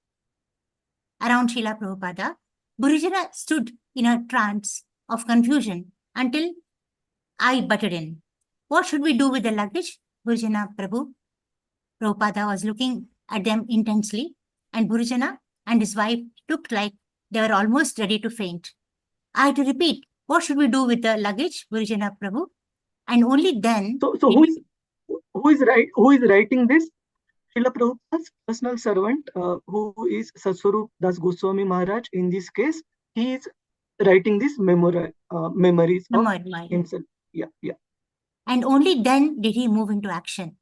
around Srila Prabhupada, Bhurijana stood in a trance of confusion until I butted in. What should we do with the luggage, Bhurijana Prabhu? Prabhupada was looking at them intensely, and Bhurijana and his wife looked like they were almost ready to faint. I had to repeat, what should we do with the luggage, Bhurijana Prabhu? And only then... So who is writing this? Srila Prabhupada's personal servant, who is Satswarup Das Goswami Maharaj. In this case, he is writing this memories of himself. Yeah. And only then did he move into action.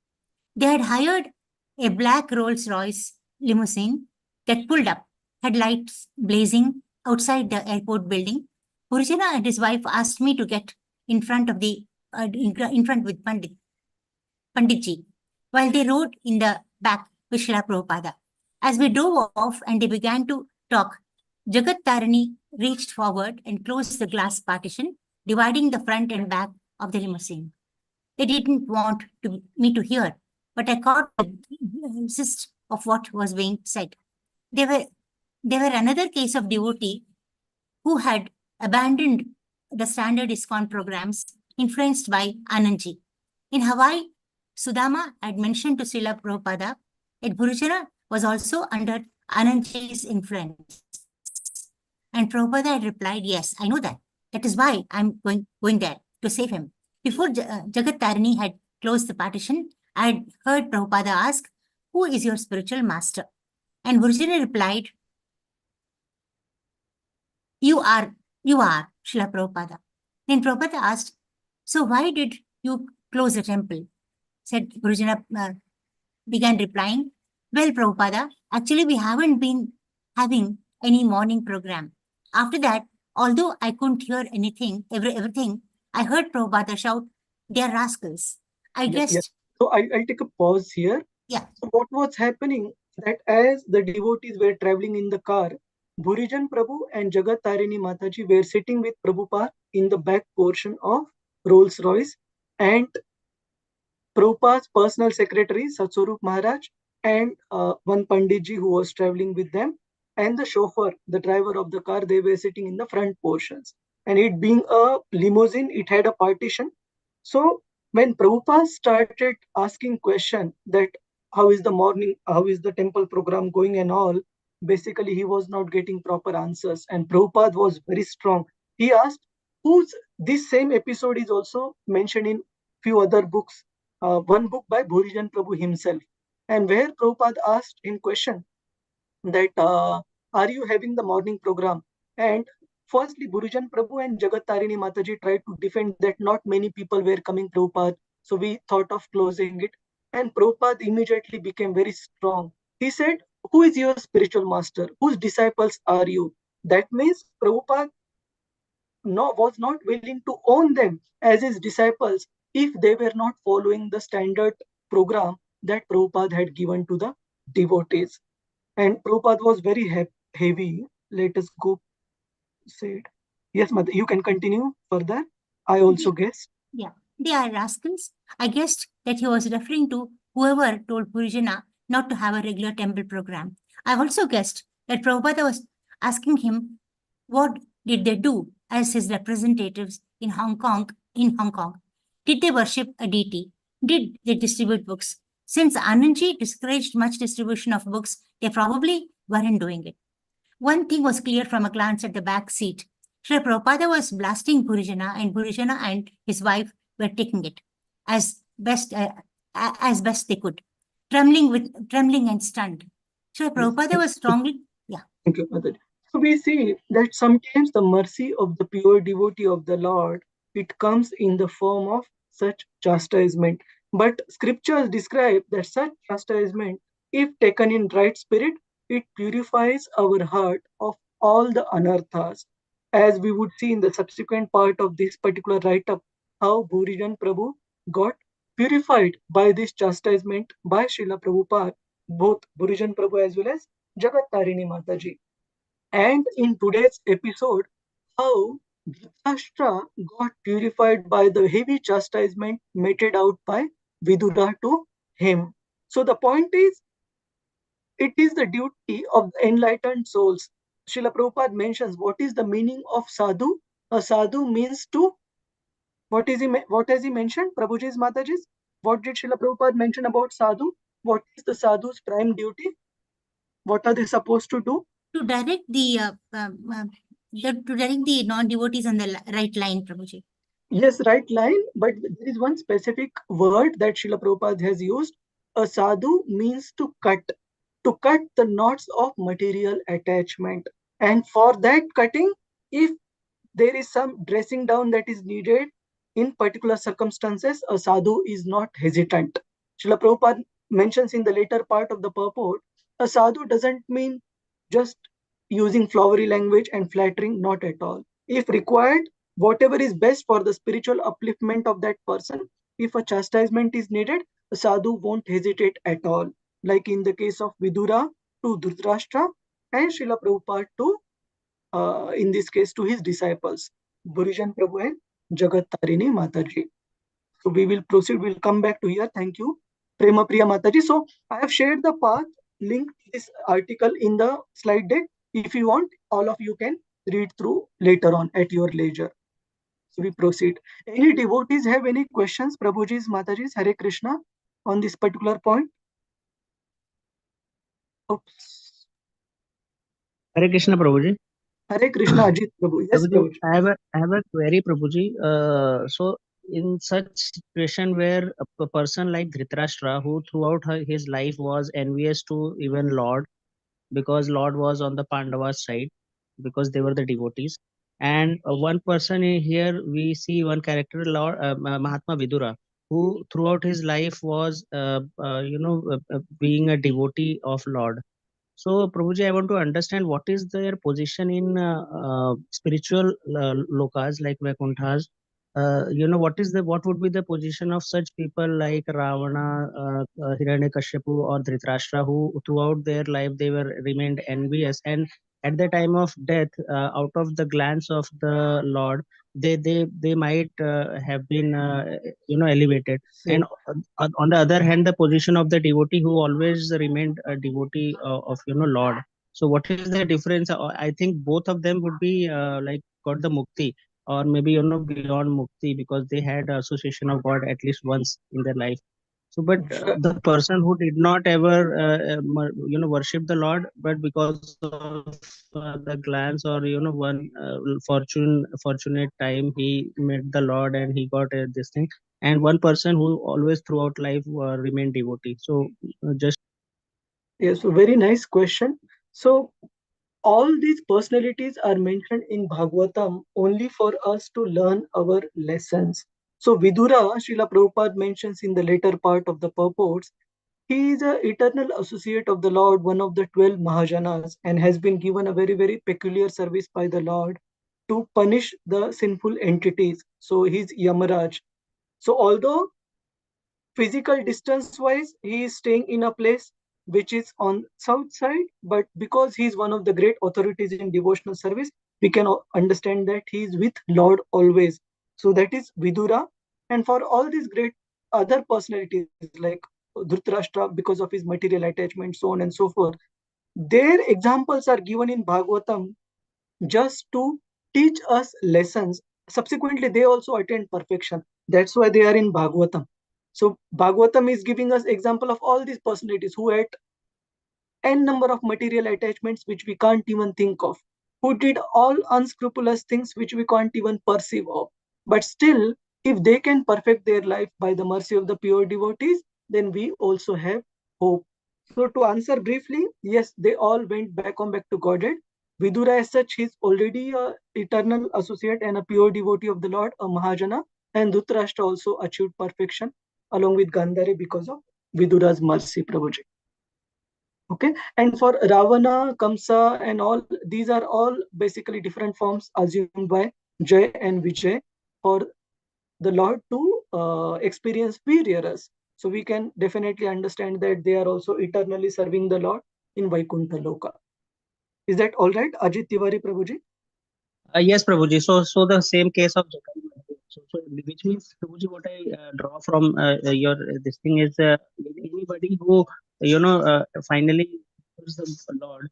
They had hired a black Rolls-Royce limousine that pulled up, headlights blazing outside the airport building. Bhurijana and his wife asked me to get in front of with Panditji, while they rode in the back with Srila Prabhupada. As we drove off and they began to talk, Jagat Tarini reached forward and closed the glass partition, dividing the front and back of the limousine. They didn't want me to hear, but I caught the gist of what was being said. They were another case of devotee who had abandoned the standard ISKCON programs influenced by Anandji. In Hawaii, Sudama had mentioned to Srila Prabhupada that Gurujana was also under Anandji's influence. And Prabhupada had replied, yes, I know that. That is why I'm going there to save him. Before Jagat Tarini had closed the partition, I had heard Prabhupada ask, who is your spiritual master? And Gurujana replied, You are Srila Prabhupada. Then Prabhupada asked, so why did you close the temple? Said Gurujana began replying, well, Prabhupada, actually we haven't been having any morning program. After that, although I couldn't hear everything, I heard Prabhupada shout, they are rascals. I guessed. Yes. So I'll take a pause here. Yeah. So what was happening that as the devotees were traveling in the car, Bhurijan Prabhu and Jagat Tarini Mataji were sitting with Prabhupada in the back portion of Rolls Royce, and Prabhupada's personal secretary Satsurup Maharaj and one Panditji who was traveling with them, and the chauffeur, the driver of the car, they were sitting in the front portions. And it being a limousine, it had a partition. So when Prabhupada started asking question that how is the temple program going and all, basically he was not getting proper answers. And Prabhupada was very strong. He asked, this same episode is also mentioned in few other books. One book by Bhurijan Prabhu himself, and where Prabhupada asked him question that are you having the morning program? And firstly, Bhurijan Prabhu and Jagat Tarini Mataji tried to defend that not many people were coming Prabhupada, so we thought of closing it. And Prabhupada immediately became very strong. He said, who is your spiritual master? Whose disciples are you? That means Prabhupada was not willing to own them as his disciples if they were not following the standard program that Prabhupada had given to the devotees. And Prabhupada was very heavy. Let us go say it. Yes, Mother, you can continue further. I also guessed. Yeah, they are rascals. I guessed that he was referring to whoever told Purijana not to have a regular temple program. I also guessed that Prabhupada was asking him what did they do as his representatives in Hong Kong. Did they worship a deity? Did they distribute books? Since Anandji discouraged much distribution of books, they probably weren't doing it. One thing was clear from a glance at the back seat. Srila Prabhupada was blasting Purijana, and Purijana and his wife were taking it as best they could, trembling and stunned. Srila Prabhupada was strongly, Thank you, Mother. So we see that sometimes the mercy of the pure devotee of the Lord, it comes in the form of such chastisement. But scriptures describe that such chastisement, if taken in right spirit, it purifies our heart of all the anarthas. As we would see in the subsequent part of this particular write-up, how Bhurijan Prabhu got purified by this chastisement by Srila Prabhupada, both Bhurijan Prabhu as well as Jagat Tarini Mataji. And in today's episode, how Dhritarashtra got purified by the heavy chastisement meted out by Vidura to him. So the point is, it is the duty of the enlightened souls. Srila Prabhupada mentions what is the meaning of sadhu. A sadhu means to, what has he mentioned? Prabhuji's Mataji's? What did Srila Prabhupada mention about sadhu? What is the sadhu's prime duty? What are they supposed to do? To direct the non-devotees on the right line, Prabhuji. Yes, right line, but there is one specific word that Srila Prabhupada has used. A sadhu means to cut the knots of material attachment. And for that cutting, if there is some dressing down that is needed in particular circumstances, a sadhu is not hesitant. Srila Prabhupada mentions in the later part of the purport, a sadhu doesn't mean just using flowery language and flattering, not at all. If required, whatever is best for the spiritual upliftment of that person, if a chastisement is needed, a sadhu won't hesitate at all. Like in the case of Vidura, to Dhritarashtra and Srila Prabhupada to, in this case, to his disciples, Burijan Prabhu and Jagat Tarini Mataji. So we will proceed, we'll come back to here. Thank you, Prema Priya Mataji. So I have shared the path link to this article in the slide deck. If you want, all of you can read through later on at your leisure. So we proceed. Any devotees have any questions, Prabhuji's, Mataji's, Hare Krishna, on this particular point? Oops. Hare Krishna, Prabhuji. Hare Krishna, Ajit Prabhu. Yes, Prabhuji, Prabhuji. I have a query, Prabhuji. So in such situation where a person like Dhritarashtra, who throughout his life was envious to even Lord, because Lord was on the Pandavas side, because they were the devotees. And one person in here, we see one character, Lord Mahatma Vidura, who throughout his life was, being a devotee of Lord. So, Prabhuji, I want to understand what is their position in spiritual lokas like Vaikunthas. What would be the position of such people like Ravana, Hiranyakashipu, or Dhritarashtra, who throughout their life they were remained envious, and at the time of death, out of the glance of the Lord, they might have been elevated. And on the other hand, the position of the devotee who always remained a devotee of Lord. So what is the difference? I think both of them would be like got the mukti, or maybe beyond mukti, because they had association of God at least once in their life. So, but the person who did not ever worship the Lord, but because of the glance, or one fortunate time, he met the Lord and he got this thing. And one person who always throughout life remained devotee. So just Yes, so very nice question. So all these personalities are mentioned in Bhagavatam only for us to learn our lessons. So Vidura, Srila Prabhupada mentions in the later part of the purports, he is an eternal associate of the Lord, one of the 12 Mahajanas, and has been given a very, very peculiar service by the Lord to punish the sinful entities. So he's Yamaraj. So although physical distance wise he is staying in a place which is on south side, but because he is one of the great authorities in devotional service, we can understand that he is with Lord always. So that is Vidura. And for all these great other personalities like Dhritarashtra, because of his material attachment, so on and so forth, their examples are given in Bhagavatam just to teach us lessons. Subsequently, they also attained perfection. That's why they are in Bhagavatam. So Bhagavatam is giving us example of all these personalities who had n number of material attachments which we can't even think of, who did all unscrupulous things which we can't even perceive of. But still, if they can perfect their life by the mercy of the pure devotees, then we also have hope. So to answer briefly, yes, they all went back to Godhead. Vidura as such, he's already a eternal associate and a pure devotee of the Lord, a Mahajana, and Dhritarashtra also achieved perfection along with Gandhari because of Vidura's mercy, Prabhuji. Okay, and for Ravana, Kamsa, and all, these are all basically different forms assumed by Jay and Vijay for the Lord to experience us. So we can definitely understand that they are also eternally serving the Lord in Vaikuntha Loka. Is that all right, Ajit Tiwari Prabhuji? Yes, Prabhuji. So the same case of Jagan. So which means, Prabhuji, what I draw from your this thing is anybody who finally serves the Lord,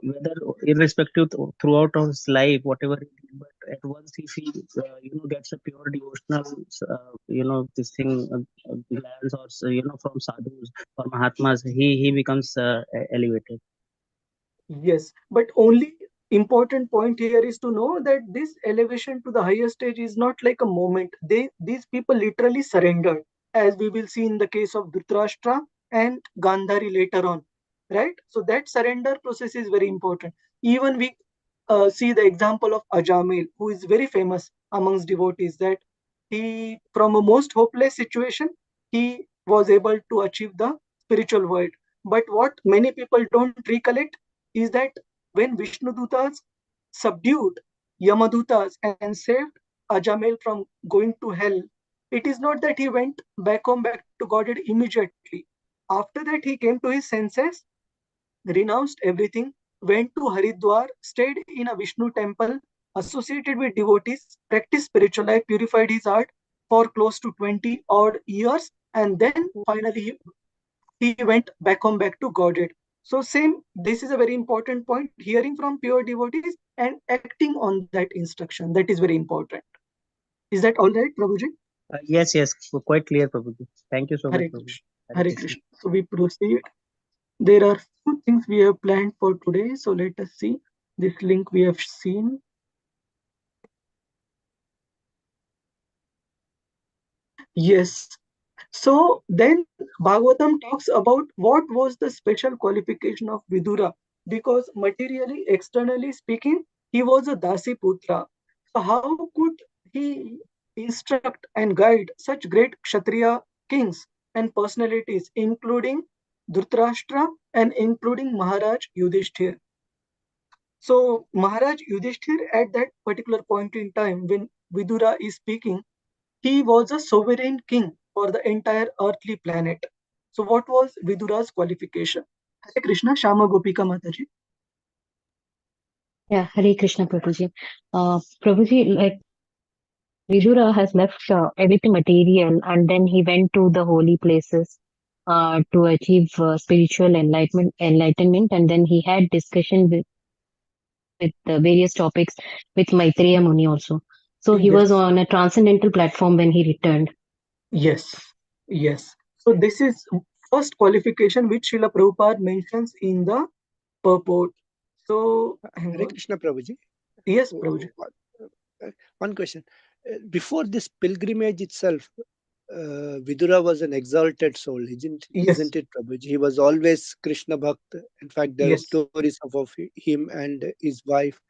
whether irrespective throughout of his life, whatever he did, but at once if he gets a pure devotional this thing glance, or from sadhus or mahatmas, he becomes elevated. Yes, but only important point here is to know that this elevation to the higher stage is not like a moment. These people literally surrendered, as we will see in the case of Dhritarashtra and Gandhari later on, right? So that surrender process is very important. Even we see the example of Ajamil, who is very famous amongst devotees, that he, from a most hopeless situation, he was able to achieve the spiritual world. But what many people don't recollect is that when Vishnu Dutas subdued Yamadutas and saved Ajamel from going to hell, it is not that he went back to Godhead immediately. After that, he came to his senses renounced everything, went to Haridwar, stayed in a Vishnu temple, associated with devotees, practiced spiritual life, purified his heart for close to 20 odd years, and then finally he went back home, back to Godhead. So same, this is a very important point, hearing from pure devotees and acting on that instruction. That is very important. Is that all right, Prabhuji? Yes, yes, quite clear, Prabhuji. Thank you so much, Hare Prabhuji. Krishna. Hare Hare Krishna. Krishna. So we proceed. There are few things we have planned for today. So let us see. This link we have seen. Yes. So then Bhagavatam talks about what was the special qualification of Vidura, because materially, externally speaking, he was a Dasi Putra. So how could he instruct and guide such great Kshatriya kings and personalities, including Dhritarashtra and including Maharaj Yudhishthir? So Maharaj Yudhishthir at that particular point in time when Vidura is speaking, he was a sovereign king for the entire earthly planet. So what was Vidura's qualification? Hare Krishna, Shama Gopika Mataji. Yeah, Hare Krishna, Prabhuji. Prabhuji, like Vidura has left everything material and then he went to the holy places to achieve spiritual enlightenment, and then he had discussion with various topics with Maitreya Muni also. So he was Yes, on a transcendental platform when he returned. yes, yes. So this is first qualification which Srila Prabhupada mentions in the purport. So hang Hare on. Krishna, Prabhuji. Yes, Prabhuji. One question. Before this pilgrimage itself, Vidura was an exalted soul, Yes, isn't it, Prabhuji? He was always Krishna Bhakt. In fact, there are yes, stories of him and his wife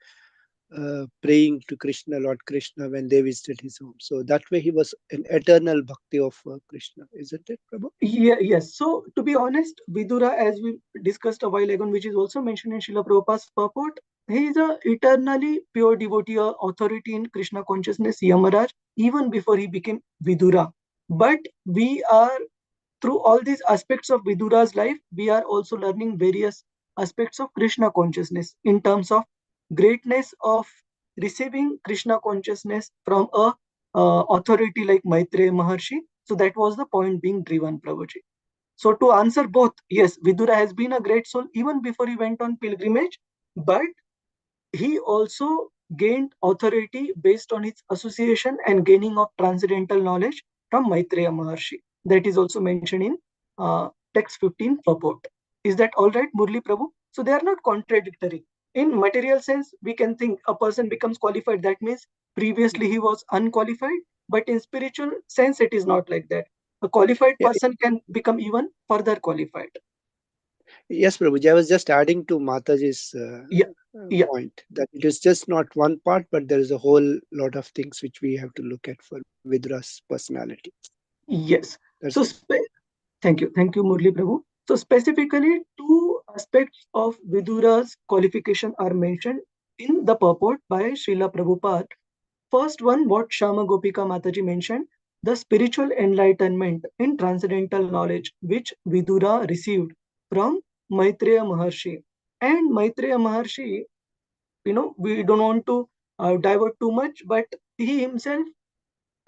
praying to Krishna, Lord Krishna, when they visited his home. So that way he was an eternal bhakti of Krishna, isn't it, Prabhu? yeah, yes. So to be honest, Vidura, as we discussed a while ago, which is also mentioned in Srila Prabhupada's purport, he is a eternally pure devotee, authority in Krishna consciousness, Yamaraj, even before he became Vidura. But we are, through all these aspects of Vidura's life, we are also learning various aspects of Krishna consciousness in terms of greatness of receiving Krishna consciousness from a authority like Maitreya Maharshi. So that was the point being driven, Prabhuji. So to answer both, yes, Vidura has been a great soul even before he went on pilgrimage, but he also gained authority based on his association and gaining of transcendental knowledge from Maitreya Maharshi. That is also mentioned in text 15 purport. Is that all right, Murli Prabhu? So they are not contradictory. In material sense, we can think a person becomes qualified. That means previously he was unqualified. But in spiritual sense, it is not like that. A qualified Yeah, person can become even further qualified. yes, Prabhuji. I was just adding to Mataji's Yeah, yeah. point that it is just not one part, but there is a whole lot of things which we have to look at for Vidura's personality. Yes. That's So it. thank you. Thank you, Murli Prabhu. So specifically, two aspects of Vidura's qualification are mentioned in the purport by Srila Prabhupada. First one, what Shama Gopika Mataji mentioned, the spiritual enlightenment in transcendental knowledge, which Vidura received from Maitreya Maharshi. And Maitreya Maharshi, we don't want to divert too much, but he himself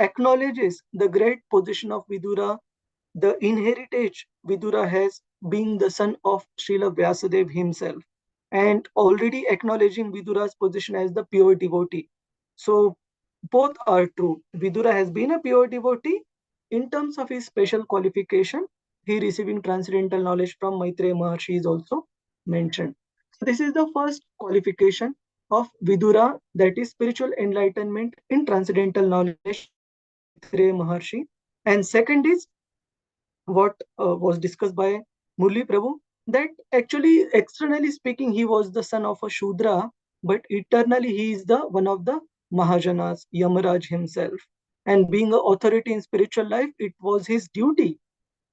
acknowledges the great position of Vidura, the inheritage Vidura has, being the son of Srila Vyasadeva himself, and already acknowledging Vidura's position as the pure devotee. So both are true. Vidura has been a pure devotee. In terms of his special qualification, he receiving transcendental knowledge from Maitreya Maharshi is also mentioned. So this is the first qualification of Vidura, that is spiritual enlightenment in transcendental knowledge from Maitreya Maharshi. And second is what was discussed by Murli Prabhu, that actually externally speaking he was the son of a Shudra, but eternally he is the one of the Mahajanas, Yamaraj himself. And being an authority in spiritual life, it was his duty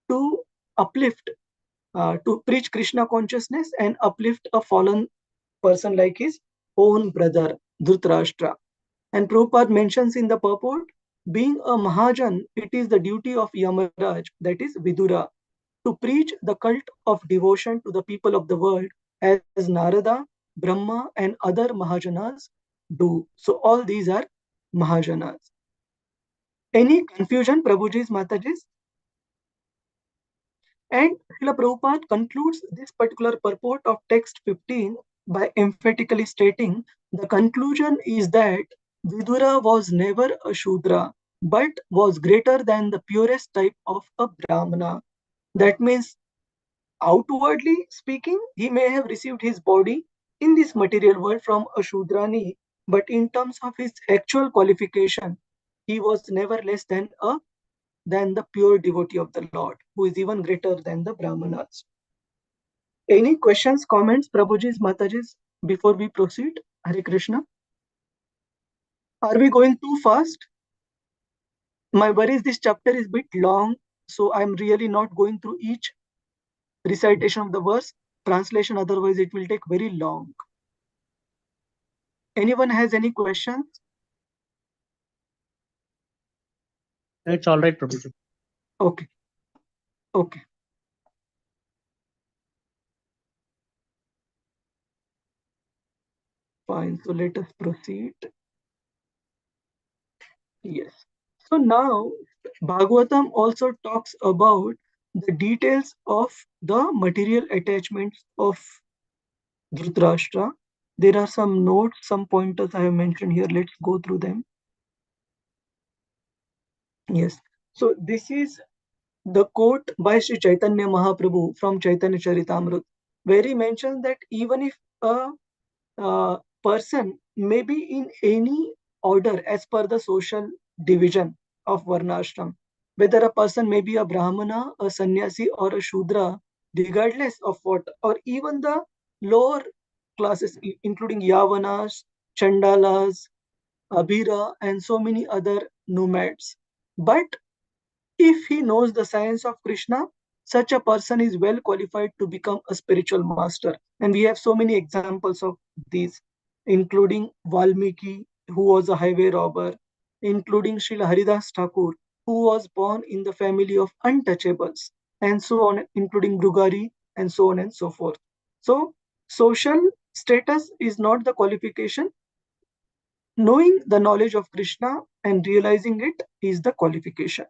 to uplift, to preach Krishna consciousness and uplift a fallen person like his own brother, Dhritarashtra. And Prabhupada mentions in the purport, being a Mahajan, it is the duty of Yamaraj, that is Vidura, to preach the cult of devotion to the people of the world as Narada, Brahma, and other Mahajanas do. So all these are Mahajanas. Any confusion, Prabhuji's, Mataji's? And Srila Prabhupada concludes this particular purport of text 15 by emphatically stating the conclusion is that Vidura was never a Shudra, but was greater than the purest type of a Brahmana. That means, outwardly speaking, he may have received his body in this material world from a Shudrani, but in terms of his actual qualification, he was never less than the pure devotee of the Lord, who is even greater than the Brahmanas. Any questions, comments, Prabhuji's, Mataji's, before we proceed? Hare Krishna. Are we going too fast? My worry is this chapter is a bit long, so I'm really not going through each recitation of the verse, translation, otherwise it will take very long. Anyone has any questions? It's all right, Prabhuji. Okay. Okay. Fine. So let us proceed. Yes. So now Bhagavatam also talks about the details of the material attachments of Dhritarashtra. There are some notes, some pointers I have mentioned here. Let's go through them. Yes. So this is the quote by Sri Chaitanya Mahaprabhu from Chaitanya Charitamrita, where he mentions that even if a person may be in any order as per the social division of Varnashram, whether a person may be a Brahmana, a Sannyasi, or a Shudra, regardless of what, or even the lower classes, including Yavanas, Chandalas, Abhira, and so many other nomads. But if he knows the science of Krishna, such a person is well qualified to become a spiritual master. And we have so many examples of these, including Valmiki, who was a highway robber, including Srila Haridas Thakur, who was born in the family of untouchables, and so on, including Brugari, and so on and so forth. So, social status is not the qualification. Knowing the knowledge of Krishna and realizing it is the qualification.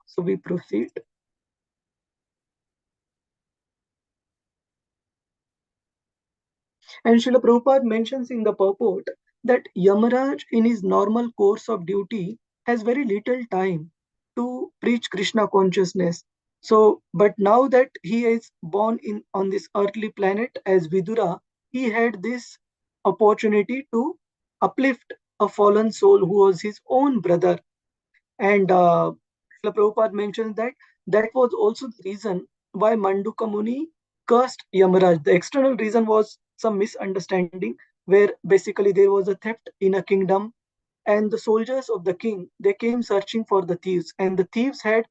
So we proceed. And Srila Prabhupada mentions in the purport that Yamaraj, in his normal course of duty, has very little time to preach Krishna consciousness. So, but now that he is born on this earthly planet as Vidura, he had this opportunity to uplift a fallen soul who was his own brother. And Srila Prabhupada mentions that that was also the reason why Manduka Muni cursed Yamaraj. The external reason was some misunderstanding, where basically there was a theft in a kingdom, and the soldiers of the king, they came searching for the thieves, and the thieves had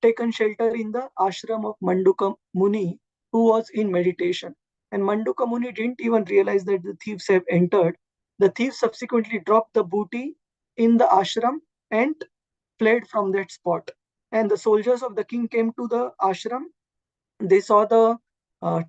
taken shelter in the ashram of Manduka Muni, who was in meditation. And Manduka Muni didn't even realize that the thieves have entered. The thieves subsequently dropped the booty in the ashram and fled from that spot. And the soldiers of the king came to the ashram. They saw the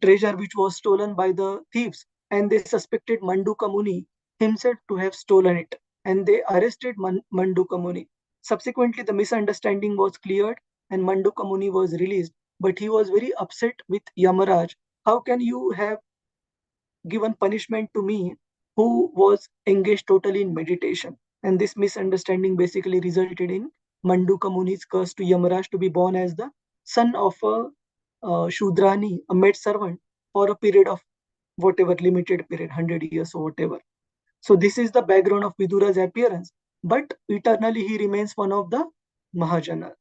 treasure which was stolen by the thieves, and they suspected Manduka Muni himself to have stolen it. And they arrested Manduka Muni. Subsequently, the misunderstanding was cleared and Manduka Muni was released. But he was very upset with Yamaraj. How can you have given punishment to me who was engaged totally in meditation? And this misunderstanding basically resulted in Manduka Muni's curse to Yamaraj to be born as the son of a Shudrani, a maid servant, for a period of whatever limited period, 100 years or whatever. So this is the background of Vidura's appearance. But eternally he remains one of the Mahajanas.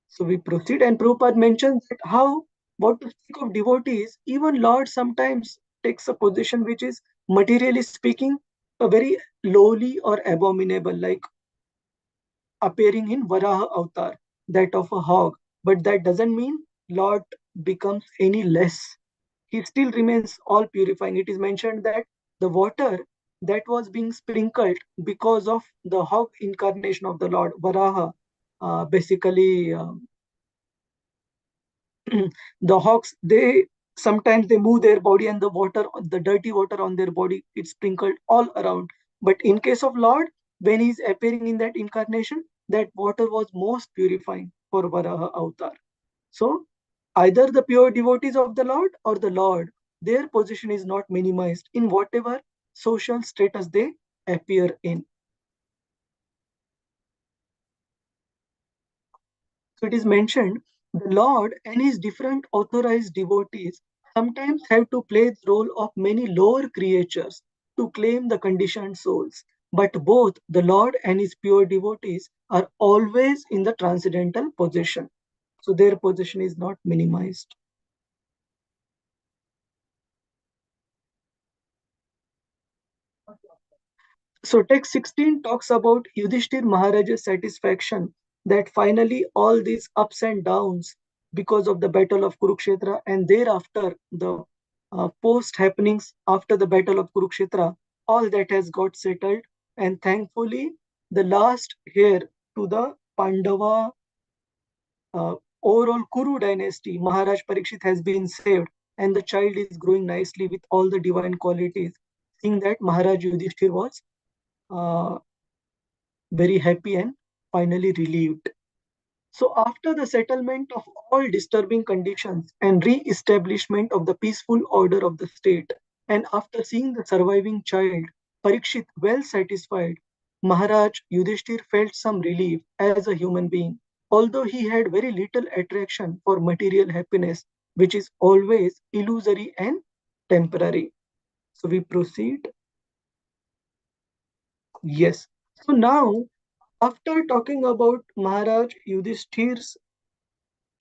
So we proceed, and Prabhupada mentions that what to speak of devotees, even Lord sometimes takes a position which is, materially speaking, a very lowly or abominable, like appearing in Varaha avatar, that of a hog. But that doesn't mean Lord becomes any less. He still remains all purifying. It is mentioned that the water that was being sprinkled because of the hog incarnation of the Lord, Varaha, basically The hawks, they sometimes they move their body and the water, the dirty water on their body, it's sprinkled all around. But in case of Lord, when he's appearing in that incarnation, that water was most purifying for Varaha avatar. So either the pure devotees of the Lord or the Lord, their position is not minimized in whatever social status they appear in. So it is mentioned, the Lord and his different authorized devotees sometimes have to play the role of many lower creatures to claim the conditioned souls. But both the Lord and his pure devotees are always in the transcendental position. So their position is not minimized. So text 16 talks about Yudhishthir Maharaj's satisfaction that finally all these ups and downs because of the battle of Kurukshetra and thereafter the post happenings after the battle of Kurukshetra, all that has got settled, and thankfully the last heir to the Pandava overall Kuru dynasty, Maharaj Parikshit, has been saved, and the child is growing nicely with all the divine qualities. Seeing that, Maharaj Yudhishthir was uh, very happy and finally relieved. So after the settlement of all disturbing conditions and re-establishment of the peaceful order of the state, and after seeing the surviving child, Parikshit well satisfied, Maharaj Yudhishthir felt some relief as a human being, although he had very little attraction for material happiness, which is always illusory and temporary. So we proceed. Yes. So now, after talking about Maharaj Yudhishthir's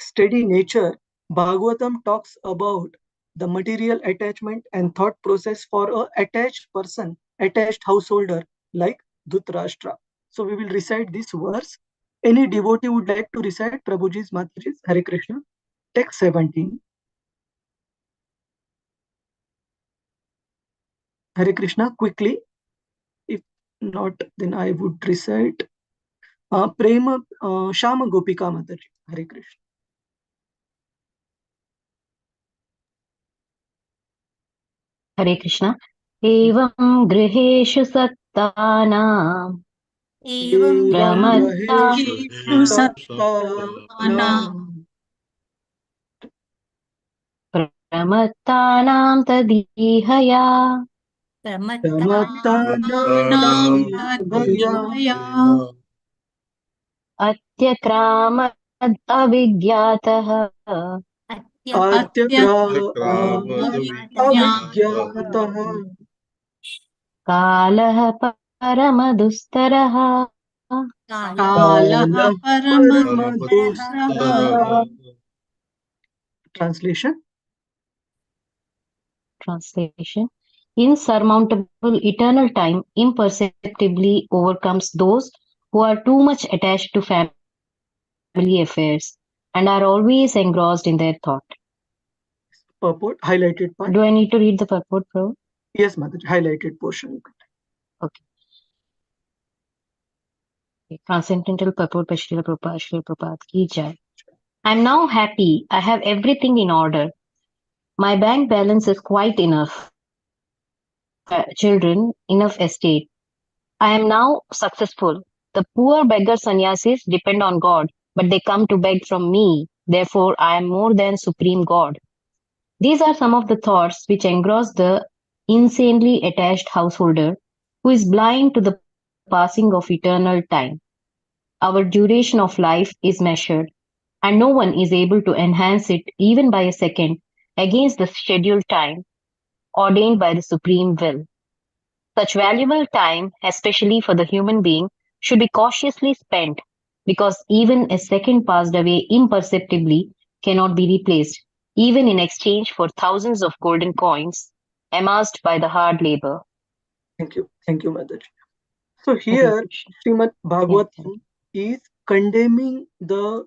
steady nature, Bhagavatam talks about the material attachment and thought process for a attached person, attached householder like Dhritarashtra. So we will recite this verse. Any devotee would like to recite Prabhuji's Mataji's Hare Krishna? Text 17. Hare Krishna, quickly. If not, then I would recite Prema Shama Gopika Mataji. Hare Krishna. Hare Krishna. Evam गृहेषु सक्तानाम् एवं प्रमत्ता प्रमत्तानां तदीहया अत्यक्रामद् अविज्ञातः कालः परमदुस्तरः Translation. Insurmountable eternal time imperceptibly overcomes those who are too much attached to family affairs and are always engrossed in their thought. Purport, highlighted part. Do I need to read the purport, bro? Yes, Mataji, highlighted portion. Okay. Transcendental purport by Srila Prabhupada ki jai. I'm now happy. I have everything in order. My bank balance is quite enough. Children, enough estate. I am now successful. The poor beggar sannyasis depend on God, but they come to beg from me. Therefore, I am more than Supreme God. These are some of the thoughts which engross the insanely attached householder who is blind to the passing of eternal time. Our duration of life is measured, and no one is able to enhance it even by a second against the scheduled time ordained by the supreme will. Such valuable time, especially for the human being, should be cautiously spent because even a second passed away imperceptibly cannot be replaced, even in exchange for thousands of golden coins amassed by the hard labor. Thank you, Mataji. So here, Srimad Bhagavatam is condemning the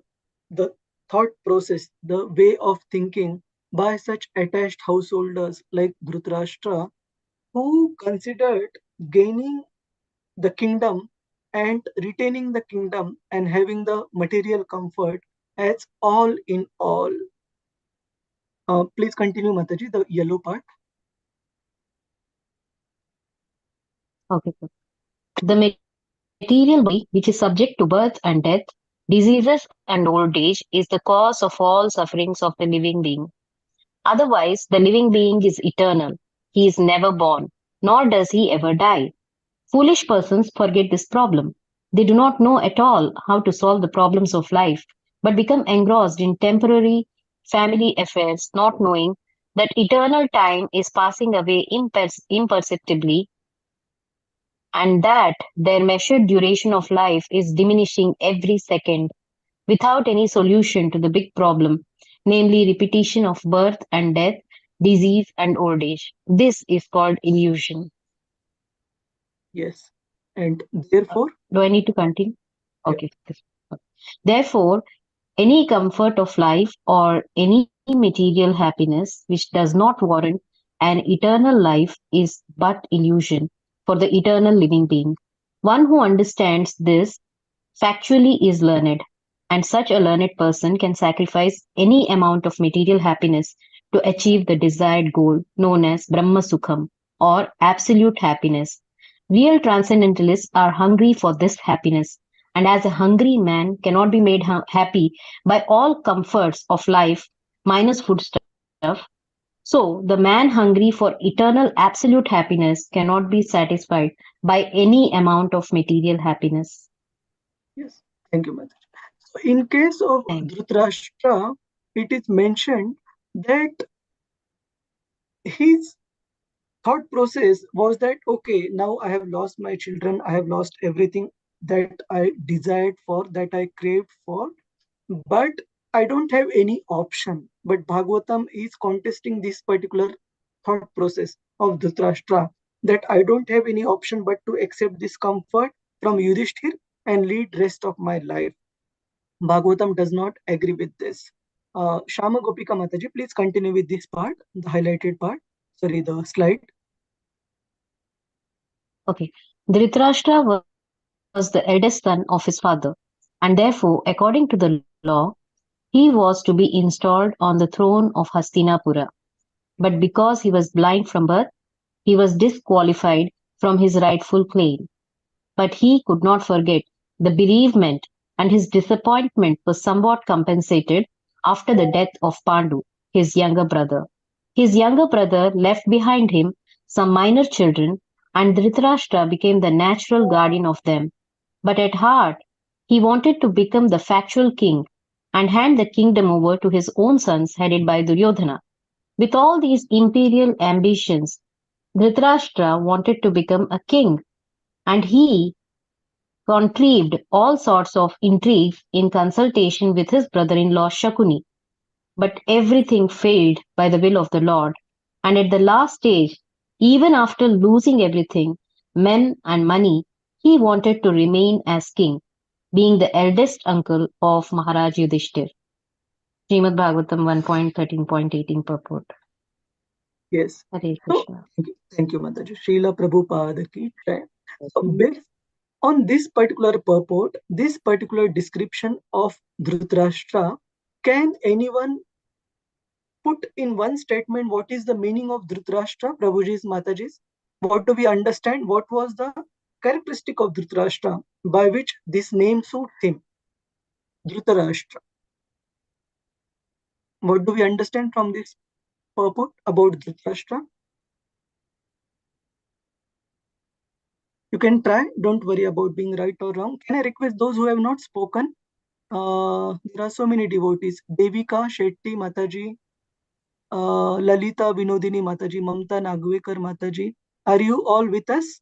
thought process, the way of thinking by such attached householders like Dhritarashtra, who considered gaining the kingdom and retaining the kingdom and having the material comfort as all in all. Please continue, Mataji, the yellow part. Okay, sir. The material body, which is subject to birth and death, diseases and old age, is the cause of all sufferings of the living being. Otherwise, the living being is eternal. He is never born, nor does he ever die. Foolish persons forget this problem. They do not know at all how to solve the problems of life, but become engrossed in temporary family affairs, not knowing that eternal time is passing away imperceptibly, and that their measured duration of life is diminishing every second, without any solution to the big problem, namely repetition of birth and death, disease and old age. This is called illusion. Yes. And therefore, Do I need to continue? Yeah. Okay. Therefore, any comfort of life or any material happiness which does not warrant an eternal life is but illusion for the eternal living being. One who understands this factually is learned, and such a learned person can sacrifice any amount of material happiness to achieve the desired goal known as Brahma Sukham or absolute happiness. Real transcendentalists are hungry for this happiness, and as a hungry man cannot be made happy by all comforts of life minus foodstuff, so the man hungry for eternal absolute happiness cannot be satisfied by any amount of material happiness. yes, thank you, Mataji. So in case of Thank you. Dhritarashtra, it is mentioned that his thought process was that, okay, now I have lost my children, I have lost everything that I desired for, that I craved for, but I don't have any option. But Bhagavatam is contesting this particular thought process of Dhritarashtra, that I don't have any option but to accept this comfort from Yudhishthir and lead rest of my life. Bhagavatam does not agree with this. Shama Gopika Mataji, please continue with this part, the highlighted part. Sorry, the slide. Okay. Dhritarashtra was the eldest son of his father, and therefore, according to the law, he was to be installed on the throne of Hastinapura. But because he was blind from birth, he was disqualified from his rightful claim. But he could not forget the bereavement, and his disappointment was somewhat compensated after the death of Pandu, his younger brother. His younger brother left behind him some minor children, and Dhritarashtra became the natural guardian of them. But at heart, he wanted to become the factual king and hand the kingdom over to his own sons headed by Duryodhana. With all these imperial ambitions, Dhritarashtra wanted to become a king, and he contrived all sorts of intrigues in consultation with his brother-in-law Shakuni. But everything failed by the will of the Lord, and at the last stage, even after losing everything, men and money, he wanted to remain as king, being the eldest uncle of Maharaj Yudhishthir. Srimad Bhagavatam 1.13.18 purport. Yes. Hare So, Krishna. thank you, Mataji. Srila Prabhupada ki jai. So, based on this particular purport, this particular description of Dhritarashtra, can anyone put in one statement what is the meaning of Dhritarashtra, Prabhuji's, Mataji's? What do we understand? What was the characteristic of Dhritarashtra by which this name suits him? Dhritarashtra. What do we understand from this purport about Dhritarashtra? You can try. Don't worry about being right or wrong. Can I request those who have not spoken? There are so many devotees. Devika Shetty Mataji, Lalita Vinodini Mataji, Mamta Nagwekar Mataji. Are you all with us?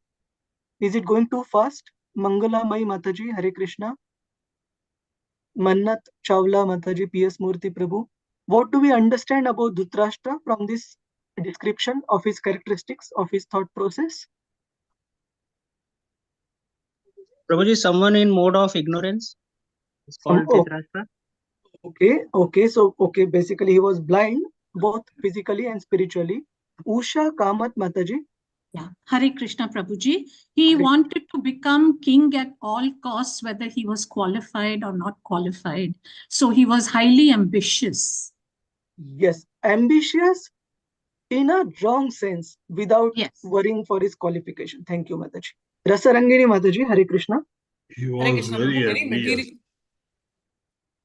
Is it going too fast? Mangala Mai Mataji, Hare Krishna. Mannat Chawla Mataji, P.S. Murthy Prabhu. What do we understand about Dhritarashtra from this description of his characteristics, of his thought process? Prabhuji, someone in mode of ignorance is called Dhritarashtra. Okay. So, basically he was blind, both physically and spiritually. Usha Kamat Mataji. Yeah, Hare Krishna Prabhuji. He wanted to become king at all costs, whether he was qualified or not qualified. So he was highly ambitious. Yes, ambitious in a wrong sense without Yes. worrying for his qualification. Thank you, Mataji. Rasarangini Mataji, Hare Krishna. He Hare was Krishna, very Prabhu, envious.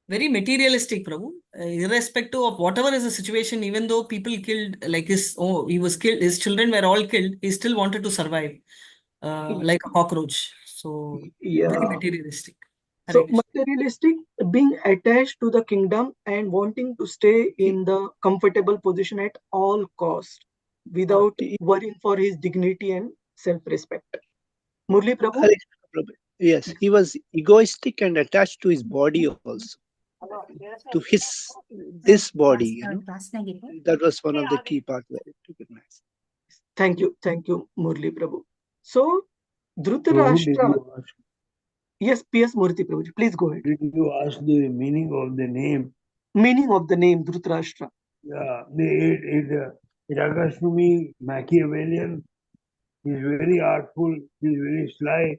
very materialistic, Prabhu. Irrespective of whatever is the situation, even though people killed, like he was killed, his children were all killed, he still wanted to survive, like a cockroach. So very Yeah. materialistic. Hare So Krishna. materialistic, being attached to the kingdom and wanting to stay in the comfortable position at all cost without worrying for his dignity and self-respect. Murli Prabhu? Hare Krishna Prabhu. Yes, he was egoistic and attached to his body also. To this body, that was one of the key parts where it took it nice. Thank you, Murli Prabhu. So Prabhu, Dhritarashtra. Yes, P.S. Murthy Prabhuji, please go ahead. Did you ask the meaning of the name? Meaning of the name Dhritarashtra. Yeah, it occurs to me Machiavellian. He's very artful. He's very sly.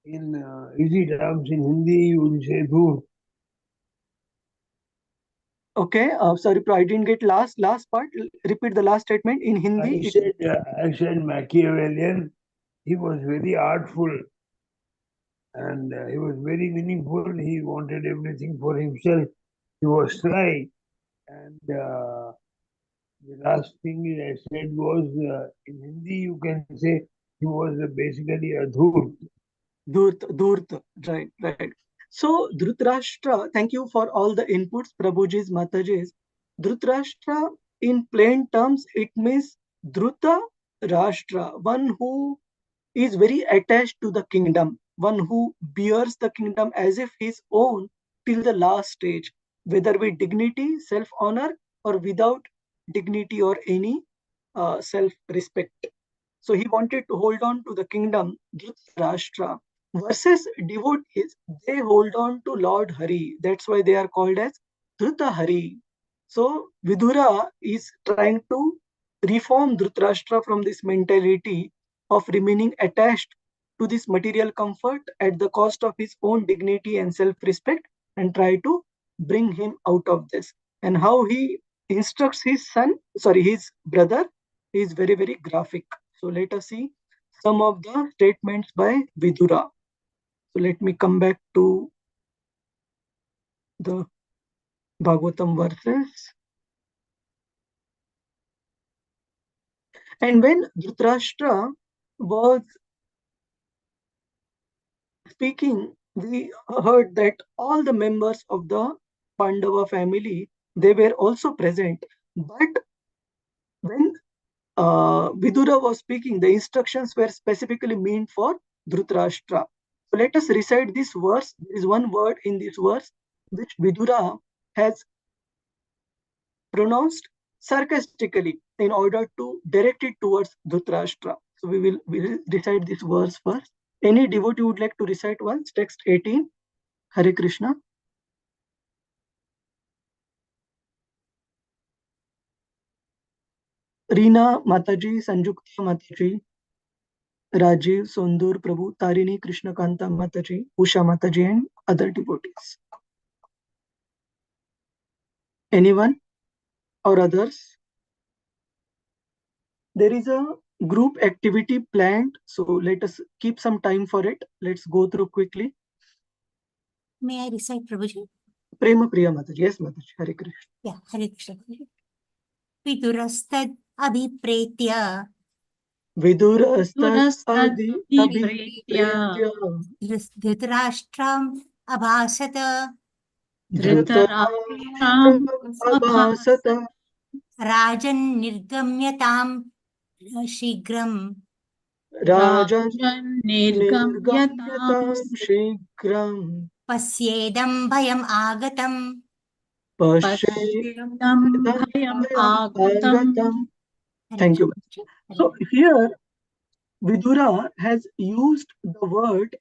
In easy terms, in Hindi, you will say Dhur. Okay, sorry, I didn't get last part. Repeat the last statement in Hindi. I said Machiavellian. He was very artful and he was very meaningful. He wanted everything for himself. He was sly. And the last thing I said was in Hindi, you can say he was basically a Dhurt. Dhurt, right. So Dhritarashtra, thank you for all the inputs, Prabhuji's, Mataji's. Dhritarashtra, in plain terms, it means Dhruta Rashtra, one who is very attached to the kingdom, one who bears the kingdom as if his own till the last stage, whether with dignity, self-honor, or without dignity or any self-respect. So he wanted to hold on to the kingdom, Dhritarashtra, versus devotees, they hold on to Lord Hari. That's why they are called as Dhrita Hari. So Vidura is trying to reform Dhritarashtra from this mentality of remaining attached to this material comfort at the cost of his own dignity and self-respect, and try to bring him out of this. And how he instructs his brother is very, very graphic. So let us see some of the statements by Vidura. So let me come back to the Bhagavatam verses. And when Dhritarashtra was speaking, we heard that all the members of the Pandava family, they were also present. But when Vidura was speaking, the instructions were specifically meant for Dhritarashtra. So let us recite this verse. There is one word in this verse which Vidura has pronounced sarcastically in order to direct it towards Dhritarashtra. So we will recite this verse first. Any devotee would like to recite once? Text 18. Hare Krishna. Reena Mataji, Sanjukta Mataji, Rajiv, Sondur Prabhu, Tarini, Krishna Kanta Mataji, Usha Mataji, and other devotees. Anyone or others? There is a group activity planned, so let us keep some time for it. Let's go through quickly. May I recite, Prabhuji? Prema Priya Mataji. Yes, Mataji. Hare Krishna. Yeah, Hare Krishna. Vidurastad abhipretya. Vidurastad abhipretya. Dhritarashtram abhasata. Dhritarashtra abhasata. Rajan nirgamyatam shigram. Rajan nirgamyatam shigram. Pasyedam bhayam agatam. Thank you. So here Vidura has used the word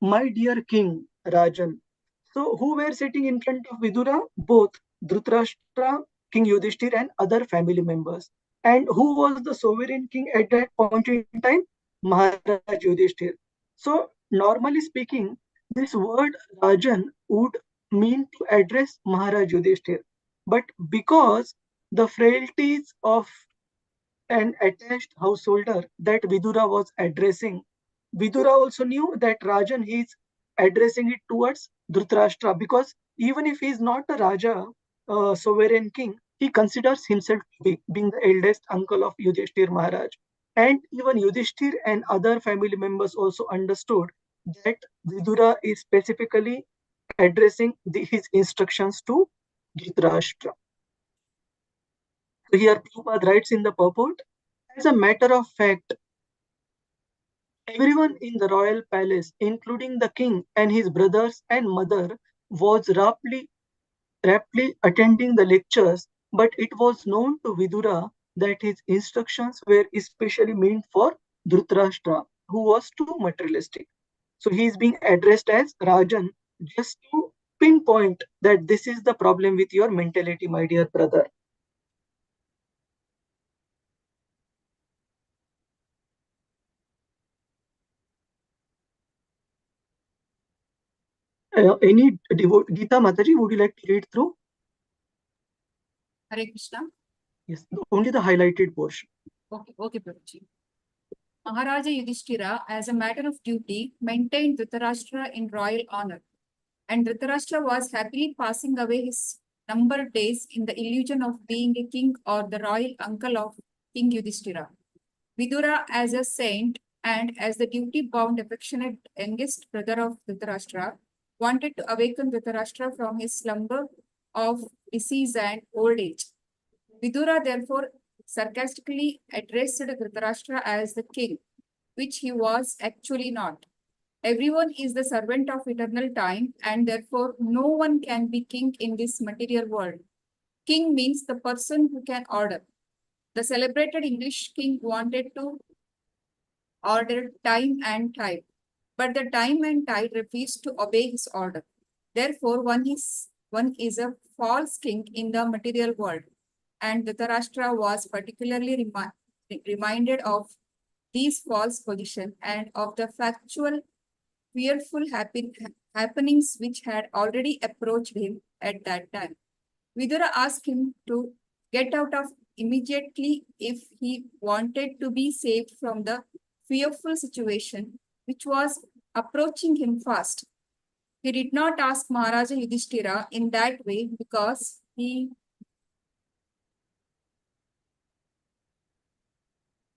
my dear king Rajan. So who were sitting in front of Vidura? Both Dhritarashtra, King Yudhishthir, and other family members. And who was the sovereign king at that point in time? Maharaj Yudhishthir. So normally speaking, this word Rajan would mean to address Maharaj Yudhishthir. But because the frailties of an attached householder that Vidura was addressing, Vidura also knew that Rajan is addressing it towards Dhritarashtra, because even if he is not a Raja, sovereign king, he considers himself being the eldest uncle of Yudhishthir Maharaj. And even Yudhishthir and other family members also understood that Vidura is specifically addressing his instructions to Dhritarashtra. So here Prabhupada writes in the purport, as a matter of fact, everyone in the royal palace, including the king and his brothers and mother, was raptly attending the lectures, but it was known to Vidura that his instructions were especially meant for Dhritarashtra, who was too materialistic. So he is being addressed as Rajan, just to pinpoint that this is the problem with your mentality, my dear brother. Any Gita Mataji, would you like to read through? Hare Krishna. Yes, only the highlighted portion. Okay, Prabhuji. Maharaja Yudhishthira, as a matter of duty, maintained Dhritarashtra in royal honor, and Dhritarashtra was happily passing away his numbered days in the illusion of being a king or the royal uncle of King Yudhishthira. Vidura, as a saint and as the duty-bound affectionate youngest brother of Dhritarashtra, wanted to awaken Dhritarashtra from his slumber of disease and old age. Vidura therefore sarcastically addressed Dhritarashtra as the king, which he was actually not. Everyone is the servant of eternal time, and therefore no one can be king in this material world. King means the person who can order. The celebrated English king wanted to order time and tide, but the time and tide refused to obey his order. Therefore, one is a false king in the material world, and Dhritarashtra was particularly reminded of these false positions and of the factual, fearful happenings which had already approached him at that time. Vidura asked him to get out of immediately if he wanted to be saved from the fearful situation which was approaching him fast. He did not ask Maharaja Yudhishthira in that way because he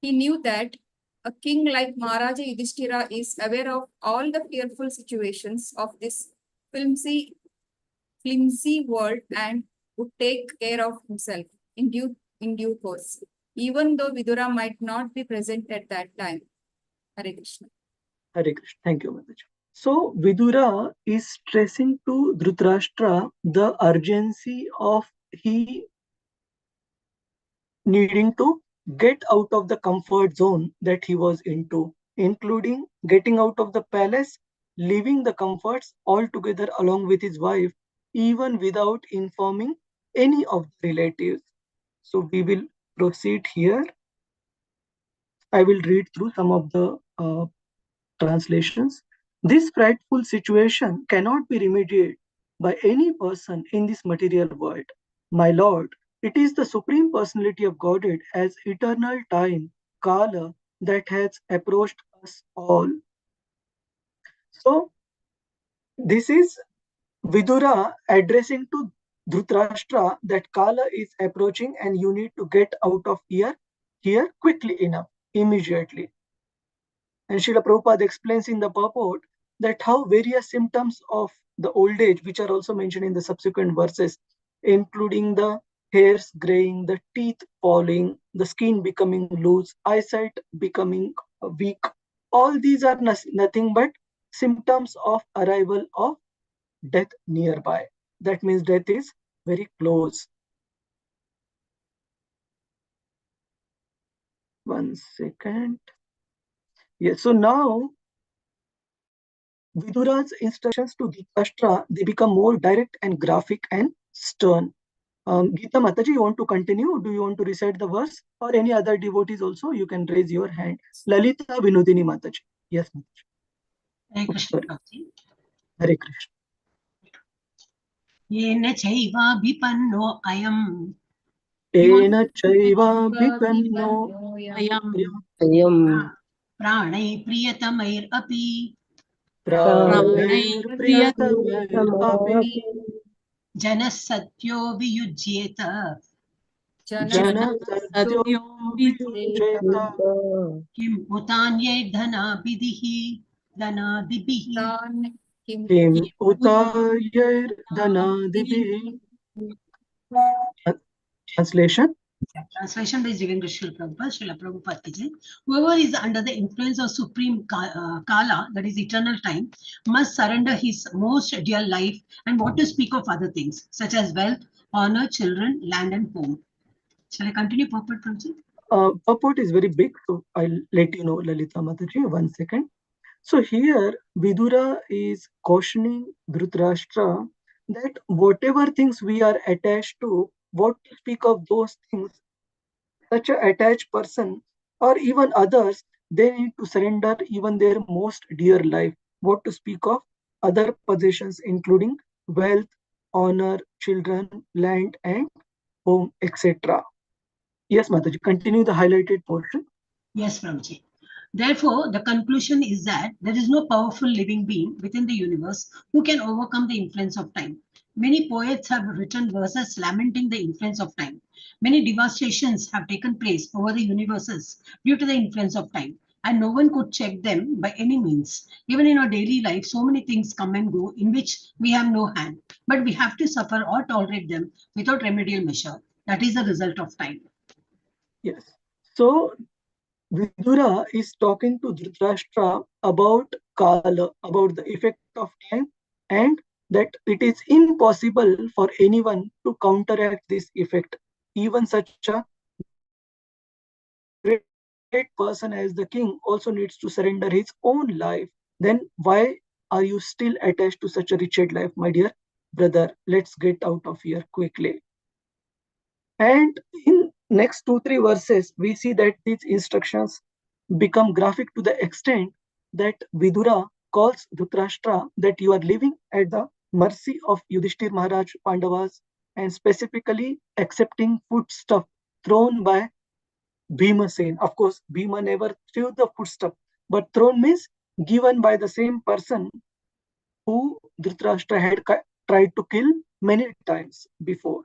knew that a king like Maharaja Yudhishthira is aware of all the fearful situations of this flimsy world and would take care of himself in due course, even though Vidura might not be present at that time. Hare Krishna. Hare Krishna. Thank you, Mataji. So Vidura is stressing to Dhritarashtra the urgency of he needing to get out of the comfort zone that he was into, including getting out of the palace, leaving the comforts altogether along with his wife, even without informing any of the relatives. So we will proceed here. I will read through some of the translations. This frightful situation cannot be remedied by any person in this material world. My Lord, it is the Supreme Personality of Godhead as eternal time, Kala, that has approached us all. So, this is Vidura addressing to Dhritarashtra that Kala is approaching and you need to get out of here quickly enough, immediately. And Srila Prabhupada explains in the purport that how various symptoms of the old age, which are also mentioned in the subsequent verses, including the hairs graying, the teeth falling, the skin becoming loose, eyesight becoming weak, all these are nothing but symptoms of arrival of death nearby. That means death is very close. One second. Yes, so now Vidura's instructions to Dhritarashtra, they become more direct and graphic and stern. Gita Mataji, you want to continue? Do you want to recite the verse? Or any other devotees also? You can raise your hand. Lalita Vinodini Mataji. Yes, Mataji. Hare Krishna. Hare Krishna. येन चैवाभिपन्नो अयम् येन चैवाभिपन्नो अयम् प्राणै प्रियतमैरपि प्राणैर्प्रियतमैरपि जनः सत्यो वियुज्येत जनः सद्यो वियुज्येत किम् उतान्यैर्धनाभिः किम् उतायैर्धनादिभिः. Translation. Translation by Govinda Srila Prabhupada ki jai. Whoever is under the influence of supreme Kala, that is eternal time, must surrender his most dear life, and what to speak of other things, such as wealth, honor, children, land, and home. Shall I continue, Purport Prabhuji? Purport is very big, so I'll let you know, Lalita Mataji, 1 second. So here, Vidura is cautioning Dhritarashtra that whatever things we are attached to, what to speak of those things, such an attached person or even others, they need to surrender even their most dear life. What to speak of other possessions, including wealth, honor, children, land, and home, etc. Yes, Mataji, continue the highlighted portion. Yes, Prabhuji. Therefore, the conclusion is that there is no powerful living being within the universe who can overcome the influence of time. Many poets have written verses lamenting the influence of time. Many devastations have taken place over the universes due to the influence of time, and no one could check them by any means. Even in our daily life, so many things come and go in which we have no hand, but we have to suffer or tolerate them without remedial measure. That is the result of time. Yes. So Vidura is talking to Dhritarashtra about Kala, about the effect of time, and that it is impossible for anyone to counteract this effect. Even such a great person as the king also needs to surrender his own life. Then why are you still attached to such a wretched life, my dear brother? Let's get out of here quickly. And in next 2-3 verses, we see that these instructions become graphic to the extent that Vidura calls Dhritarashtra that you are living at the mercy of Yudhishthir Maharaj Pandavas, and specifically accepting foodstuff thrown by Bhimasen. Of course, Bhima never threw the foodstuff, but thrown means given by the same person who Dhritarashtra had tried to kill many times before.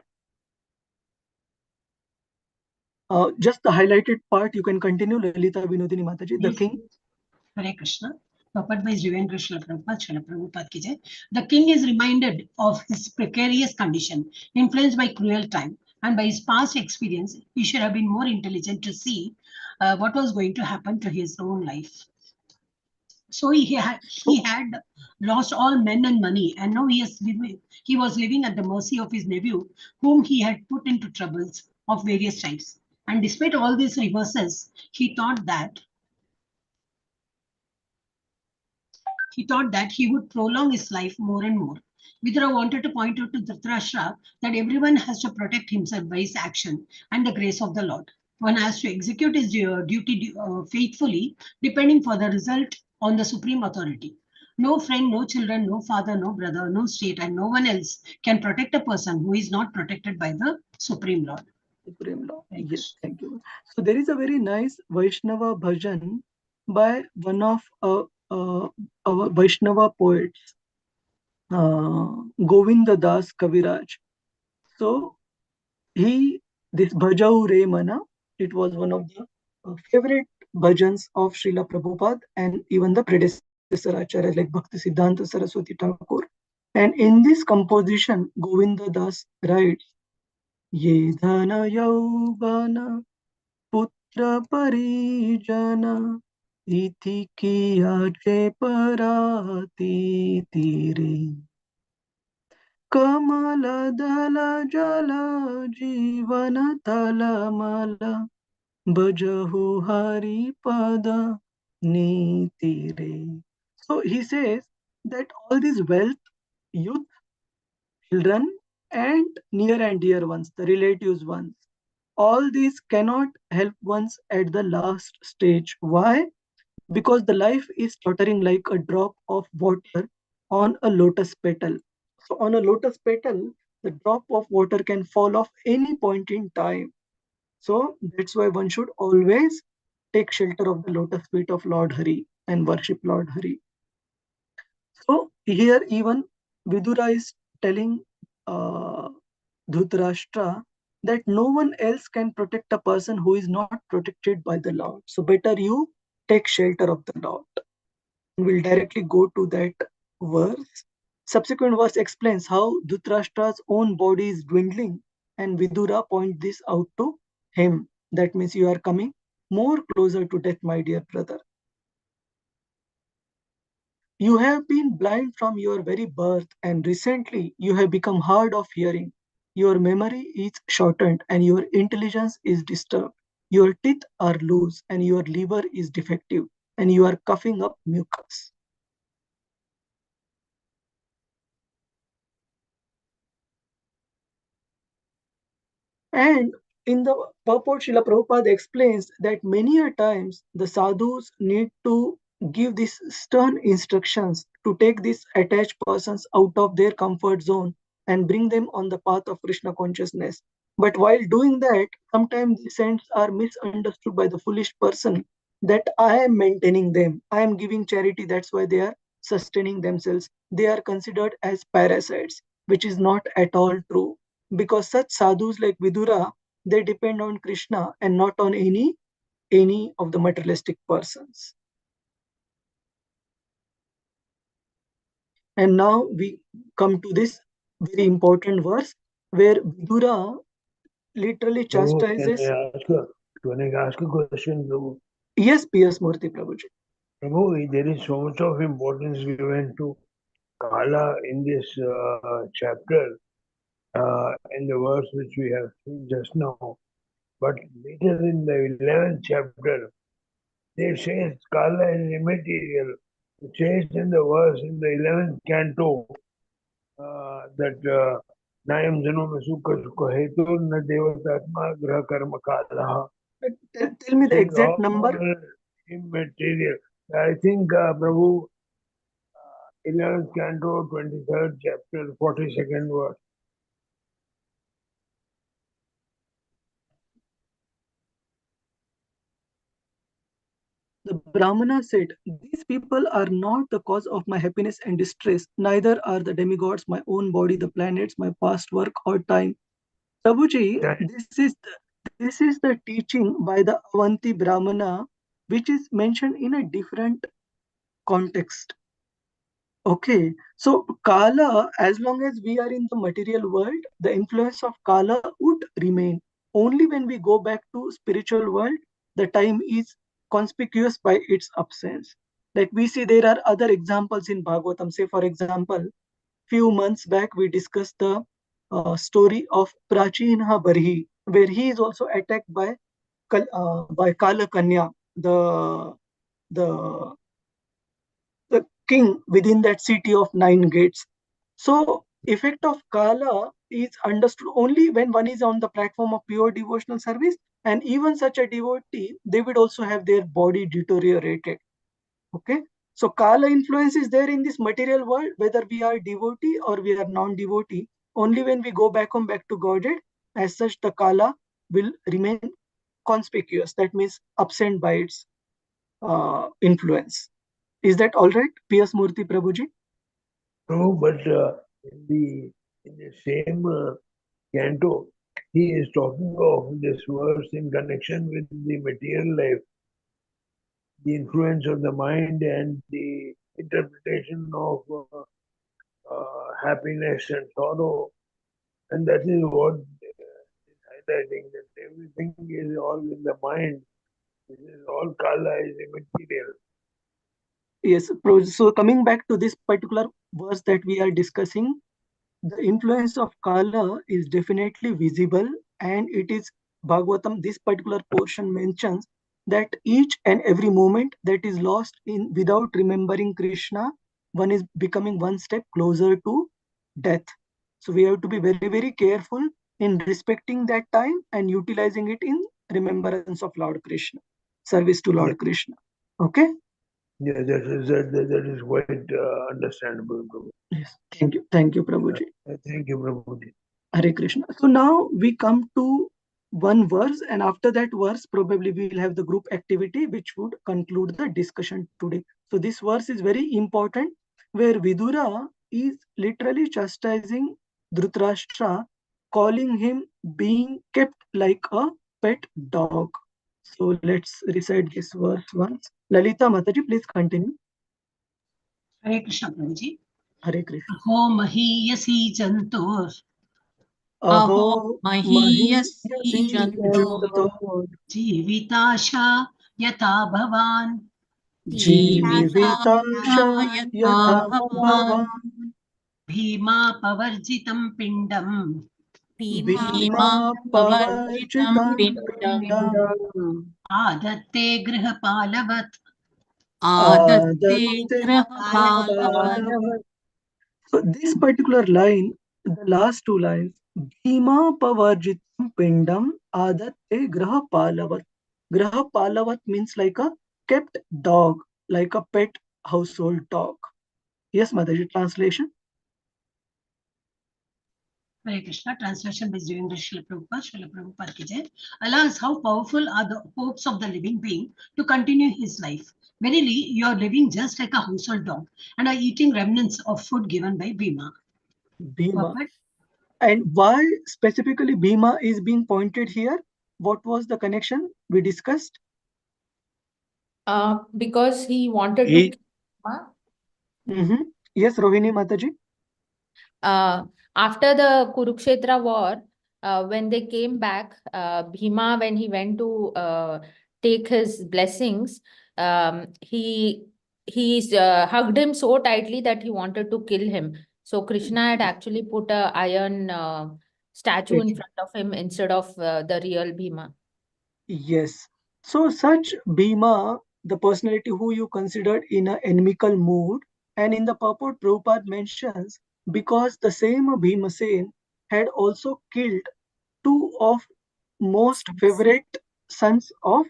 Just the highlighted part, you can continue, Lalita Vinodini Mataji, the king. Hare Krishna. Purport by Govinda Srila Prabhupada ki jai. The king is reminded of his precarious condition, influenced by cruel time, and by his past experience, he should have been more intelligent to see what was going to happen to his own life. So he had lost all men and money, and now he was living at the mercy of his nephew, whom he had put into troubles of various types. And despite all these reverses, he thought that he would prolong his life more and more. Vidura wanted to point out to Dhritarashtra that everyone has to protect himself by his action and the grace of the Lord. One has to execute his duty faithfully, depending for the result on the supreme authority. No friend, no children, no father, no brother, no state, and no one else can protect a person who is not protected by the Supreme Lord. Supreme Lord. Yes, thank you. So there is a very nice Vaishnava bhajan by one of our Vaishnava poets, Govinda Das Kaviraj. So this Bhajau Re Mana, it was one of the favorite bhajans of Srila Prabhupada and even the predecessor acharyas like Bhakti Siddhanta Saraswati Thakur. And in this composition, Govinda Das writes, Ye dhana yaubana putra parijana iti kiya che parati tire kamala dala jala jivana tala mala bajahu hari pada nitire. So he says that all this wealth, youth, children, and near and dear ones, the relatives ones, all these cannot help ones at the last stage. Why? Because the life is tottering like a drop of water on a lotus petal. So on a lotus petal, the drop of water can fall off any point in time. So that's why one should always take shelter of the lotus feet of Lord Hari and worship Lord Hari. So here even Vidura is telling Dhritarashtra that no one else can protect a person who is not protected by the Lord. So better you take shelter of the Lord. And we'll directly go to that verse. Subsequent verse explains how Dhritarashtra's own body is dwindling, and Vidura points this out to him. That means you are coming more closer to death, my dear brother. You have been blind from your very birth, and recently you have become hard of hearing. Your memory is shortened, and your intelligence is disturbed. Your teeth are loose, and your liver is defective, and you are coughing up mucus. And in the purport, Srila Prabhupada explains that many a times the sadhus need to give these stern instructions to take these attached persons out of their comfort zone and bring them on the path of Krishna consciousness. But while doing that, sometimes the saints are misunderstood by the foolish person that I am maintaining them, I am giving charity, that's why they are sustaining themselves. They are considered as parasites, which is not at all true. Because such sadhus like Vidura, they depend on Krishna and not on any of the materialistic persons. And now we come to this very important verse where Vidura literally chastises. Can I ask a question, Prabhu? Yes, P.S. Murthy Prabhuji. Prabhu, there is so much of importance given to Kala in this chapter, in the verse which we have seen just now. But later in the 11th chapter, they say Kala is immaterial. It says in the verse in the 11th canto that Nayam Janoma Sukha Sukha Hetu Na Devatatma Graha Karma Kala. Tell me the exact number. Immaterial. I think Prabhu, 11th canto, 23rd chapter, 42nd verse. The Brahmana said, these people are not the cause of my happiness and distress, neither are the demigods, my own body, the planets, my past work or time. Prabhuji, this is the teaching by the Avanti Brahmana, which is mentioned in a different context. Okay, so Kala, as long as we are in the material world, the influence of Kala would remain. Only when we go back to spiritual world, the time is conspicuous by its absence. Like we see there are other examples in Bhagavatam. Say for example, few months back we discussed the story of Prachinha Barhi, where he is also attacked by Kala Kanya, the the king within that city of 9 gates. So effect of Kala is understood only when one is on the platform of pure devotional service, and even such a devotee, they would also have their body deteriorated. Okay, so Kala influence is there in this material world, whether we are devotee or we are non-devotee. Only when we go back to Godhead, as such the Kala will remain conspicuous. That means absent by its influence. Is that all right, P.S. Murthy Prabhuji? No, but in the same canto, he is talking of this verse in connection with the material life, the influence of the mind and the interpretation of happiness and sorrow, and that is what is highlighting that everything is all in the mind. This is all Kala is immaterial. Yes, so coming back to this particular verse that we are discussing, the influence of Kala is definitely visible, and it is Bhagavatam, this particular portion mentions that each and every moment that is lost in without remembering Krishna, one is becoming one step closer to death. So we have to be very, very careful in respecting that time and utilizing it in remembrance of Lord Krishna, service to Lord Krishna. Okay? Yeah, that is quite understandable, Prabhu. Yes. Thank you, Prabhuji. Thank you, Prabhuji. Hare Krishna. So now we come to one verse, and after that verse, probably we will have the group activity, which would conclude the discussion today. So this verse is very important, where Vidura is literally chastising Dhritarashtra, calling him being kept like a pet dog. So let's recite this verse once. Lalita Mataji, please continue. Hare Krishna, Prabhuji. Hare Krishna. Aho mahiyasi jantur. Aho mahiyasi mahiyasi jantur. jantur. Jivitasha yata bhavan. Jivitasha yatha bhavan. Bhima pavarjitam pindam. Bhima pavarjitam pindam. Adatte grihapalavat. Adatte grihapalavat. So this particular line, the last two lines, Bhima pavarjitam pindam adatte grihapalavat. Grihapalavat means like a kept dog, like a pet household dog. Yes, Mataji, translation. Hare Krishna, translation by Govinda Srila Prabhupada, Srila Prabhupada ki jai. Alas, how powerful are the hopes of the living being to continue his life. Verily, you are living just like a household dog and are eating remnants of food given by Bhima. Bhima. And why specifically Bhima is being pointed here? What was the connection we discussed? Because he wanted to kill Bhima. Yes, Rohini Mataji. After the Kurukshetra war, when they came back, Bhima, when he went to take his blessings, he hugged him so tightly that he wanted to kill him. So Krishna had actually put a iron statue in front of him instead of the real Bhima. Yes. So such Bhima, the personality who you considered in an inimical mood, and in the purport Prabhupada mentions, because the same Bhimasen had also killed two of most favorite sons of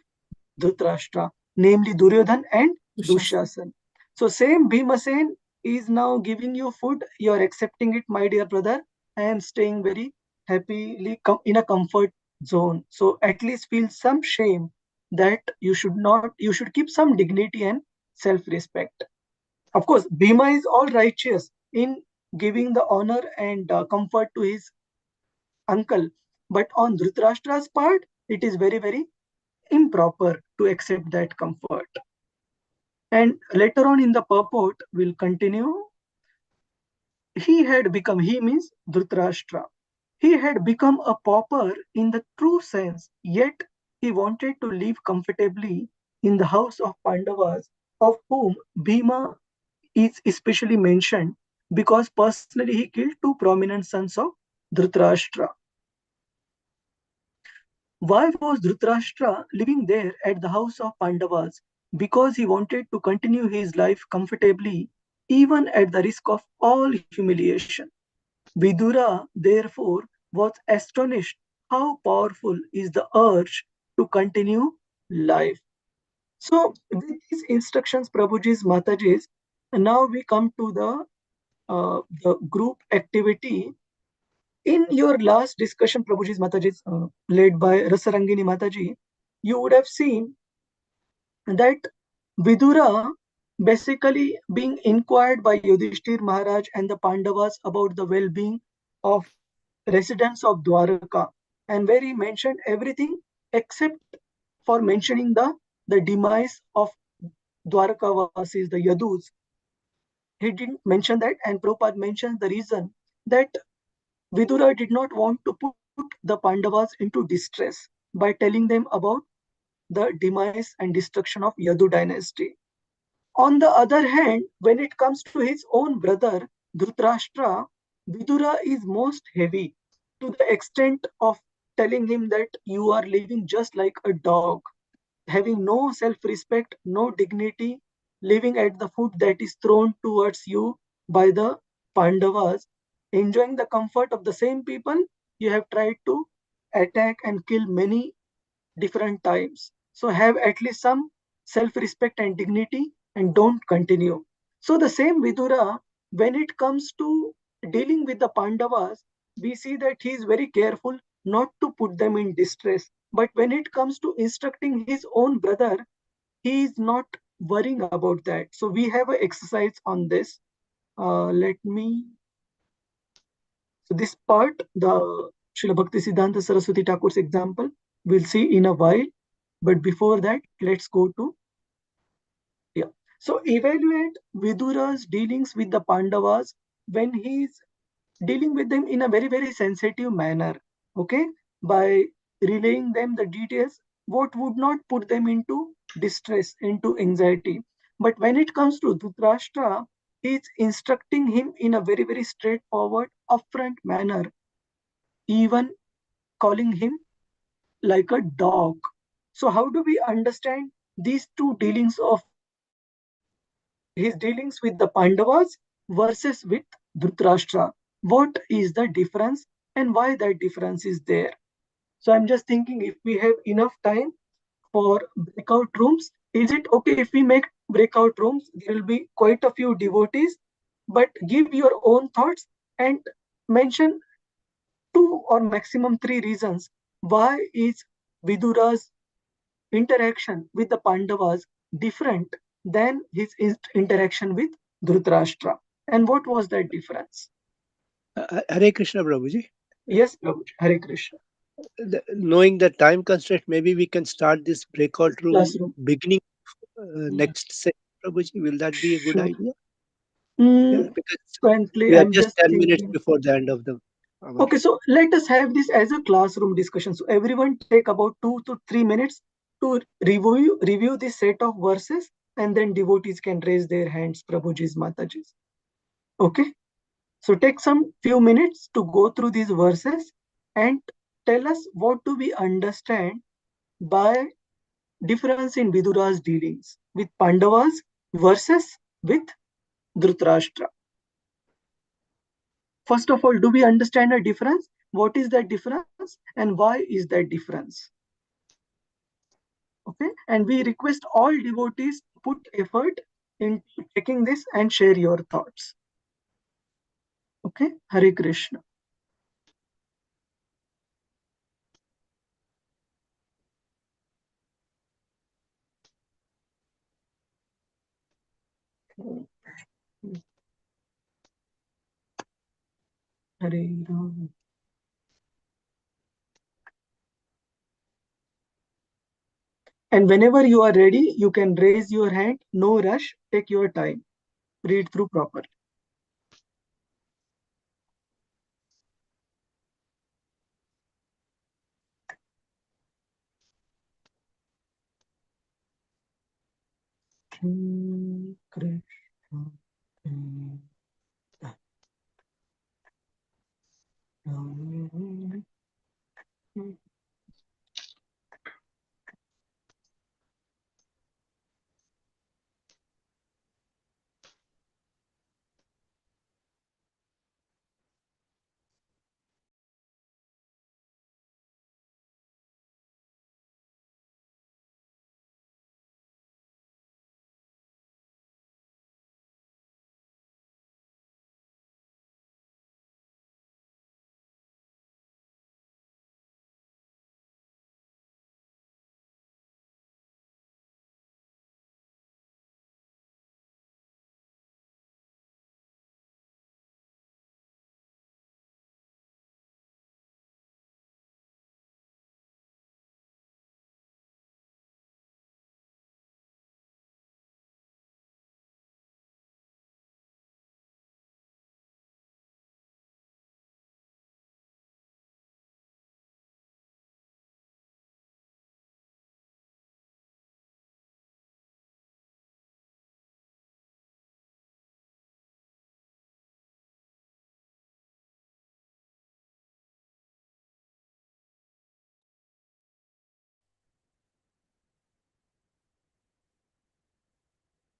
Dhritarashtra, namely Duryodhan and Dushasan. So same Bhimasen is now giving you food, you are accepting it, my dear brother. I am staying very happily in a comfort zone. So at least feel some shame that you should keep some dignity and self-respect. Of course, Bhima is all righteous in giving the honor and comfort to his uncle. But on Dhritarashtra's part, it is very, very improper to accept that comfort. And later on in the purport, we'll continue. He means Dhritarashtra. He had become a pauper in the true sense, yet he wanted to live comfortably in the house of Pandavas, of whom Bhima is especially mentioned because personally he killed two prominent sons of Dhritarashtra. Why was Dhritarashtra living there at the house of Pandavas? Because he wanted to continue his life comfortably, even at the risk of all humiliation. Vidura, therefore, was astonished how powerful is the urge to continue life. So, with these instructions, Prabhuji's, Mataji's, and now we come to the group activity. In your last discussion, Prabhuji's, Mataji's, led by Rasarangini Mataji, you would have seen that Vidura basically being inquired by Yudhishthir Maharaj and the Pandavas about the well-being of residents of Dwaraka, and where he mentioned everything except for mentioning the demise of Dwarkavasis, the Yadus. He didn't mention that, and Prabhupada mentions the reason that Vidura did not want to put the Pandavas into distress by telling them about the demise and destruction of Yadu dynasty. On the other hand, when it comes to his own brother, Dhritarashtra, Vidura is most heavy to the extent of telling him that you are living just like a dog, having no self-respect, no dignity, living at the food that is thrown towards you by the Pandavas, enjoying the comfort of the same people you have tried to attack and kill many different times. So have at least some self-respect and dignity and don't continue. So the same Vidura, when it comes to dealing with the Pandavas, we see that he is very careful not to put them in distress. But when it comes to instructing his own brother, he is not worrying about that. So we have an exercise on this. So this part, the Srila Bhakti Siddhanta Saraswati Thakur's example, we'll see in a while. But before that, let's go to, yeah. So evaluate Vidura's dealings with the Pandavas when he's dealing with them in a very, very sensitive manner, okay? By relaying them the details, what would not put them into distress, into anxiety. But when it comes to Dhritarashtra, he's instructing him in a very, very straightforward, upfront manner, even calling him like a dog. So how do we understand these two dealings of Vidura? His dealings with the Pandavas versus with Dhritarashtra. What is the difference and why that difference is there? So I'm just thinking, if we have enough time for breakout rooms, is it okay if we make breakout rooms? There will be quite a few devotees, but give your own thoughts and mention 2 or maximum 3 reasons why is Vidura's interaction with the Pandavas different than his interaction with Dhritarashtra. And what was that difference? Hare Krishna, Prabhuji. Yes, Prabhuji. Hare Krishna. Knowing the time constraint, maybe we can start this breakout room Classroom. beginning next session, Prabhuji. Will that be a good Sure. idea? Yeah, because currently, we are I'm just just 10 minutes thinking. before the end of the hour. Okay, so let us have this as a classroom discussion. So everyone take about 2 to 3 minutes to review this set of verses, and then devotees can raise their hands, Prabhuji's, Mataji's. Okay, so take some few minutes to go through these verses and tell us what do we understand by difference in Vidura's dealings with Pandavas versus with Dhritarashtra. First of all, do we understand a difference? What is that difference and why is that difference? Okay, and we request all devotees put effort in checking this and share your thoughts. Okay, Hare Krishna. Hare Ram. And whenever you are ready, you can raise your hand. No rush. Take your time. Read through properly. Krishna.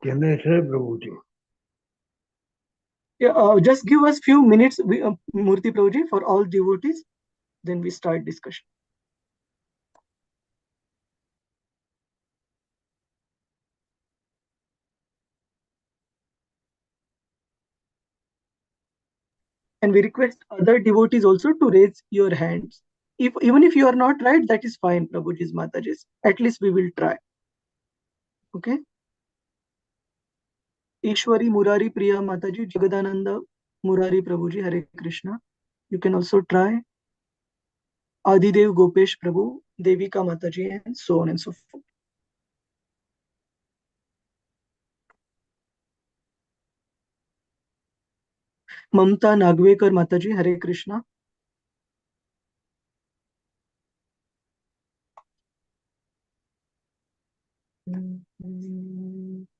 Can I try, Prabhuji? Yeah, just give us few minutes, Murthy Prabhuji, for all devotees. Then we start discussion. And we request other devotees also to raise your hands. Even if you are not right, that is fine, Prabhuji's Matajis. At least we will try. Okay. Ishwari Murari Priya Mataji, Jagadananda Murari Prabhuji, Hare Krishna. You can also try. Adidev Gopesh Prabhu, Devika Mataji, and so on and so forth. Mamta Nagvekar Mataji, Hare Krishna.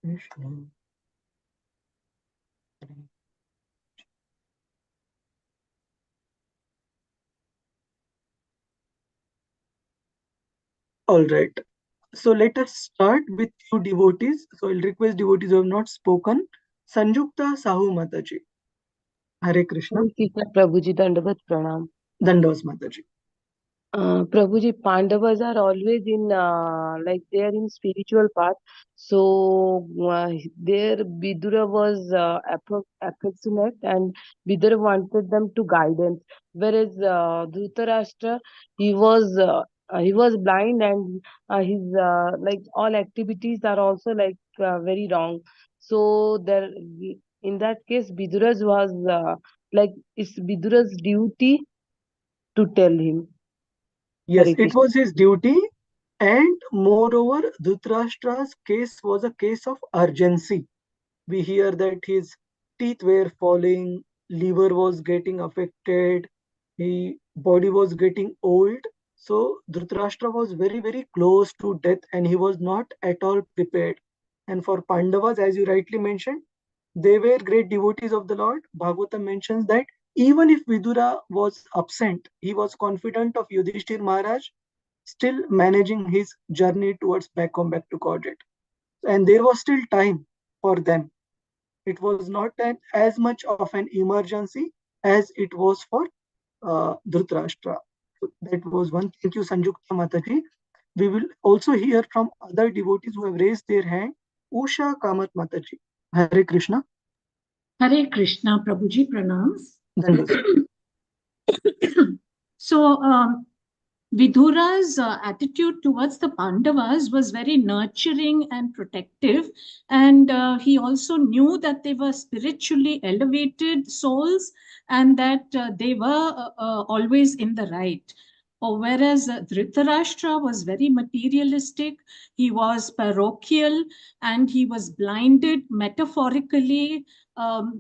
Krishna. All right. So let us start with few devotees. So I'll request devotees who have not spoken. Sanjukta Sahu Mataji. Hare Krishna. Prabhuji, Dandavat Pranam. Dandas Mataji. Prabhuji, Pandavas are always in like they are in spiritual path. So their Vidura was affectionate and Vidura wanted them to guidance. Whereas Dhritarashtra, he was blind and his like all activities are also like very wrong. So there in that case, Vidura's was like it's Vidura's duty to tell him. Yes, Hare it Krishna. was his duty. And moreover, Dhritarashtra's case was a case of urgency. We hear that his teeth were falling, liver was getting affected, his body was getting old. So Dhritarashtra was very, very close to death and he was not at all prepared. And for Pandavas, as you rightly mentioned, they were great devotees of the Lord. Bhagavatam mentions that even if Vidura was absent, he was confident of Yudhishthir Maharaj still managing his journey towards back home, back to Godhead. And there was still time for them. It was not as much of an emergency as it was for Dhritarashtra. So that was one. Thank you, Sanjukta Mataji. We will also hear from other devotees who have raised their hand. Usha Kamat Mataji. Hare Krishna. Hare Krishna, Prabhuji, pranams. Dandas. So, Vidura's attitude towards the Pandavas was very nurturing and protective. And he also knew that they were spiritually elevated souls and that they were always in the right. Whereas Dhritarashtra was very materialistic, he was parochial, and he was blinded metaphorically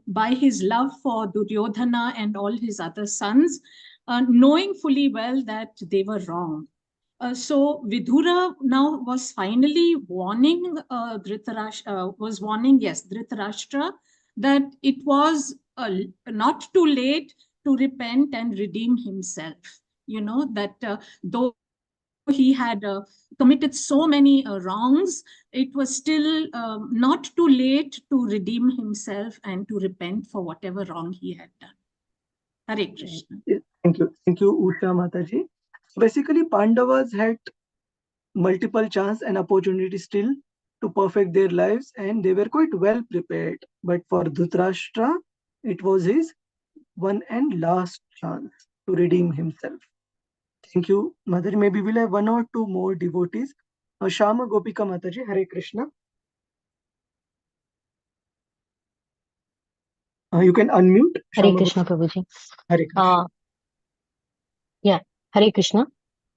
by his love for Duryodhana and all his other sons, knowing fully well that they were wrong. So Vidura now was finally warning Dhritarashtra that it was not too late to repent and redeem himself. You know, that though he had committed so many wrongs, it was still not too late to redeem himself and to repent for whatever wrong he had done. Hare Krishna. Thank you. Thank you, Usha Mataji. Basically, Pandavas had multiple chance and opportunities still to perfect their lives and they were quite well prepared. But for Dhritarashtra, it was his one and last chance to redeem himself. Thank you, Mataji. Maybe we'll have one or two more devotees. Shama Gopika Mataji, Hare Krishna. You can unmute. Hare Shama Krishna, Prabhuji. Hare Krishna. Yeah, Hare Krishna.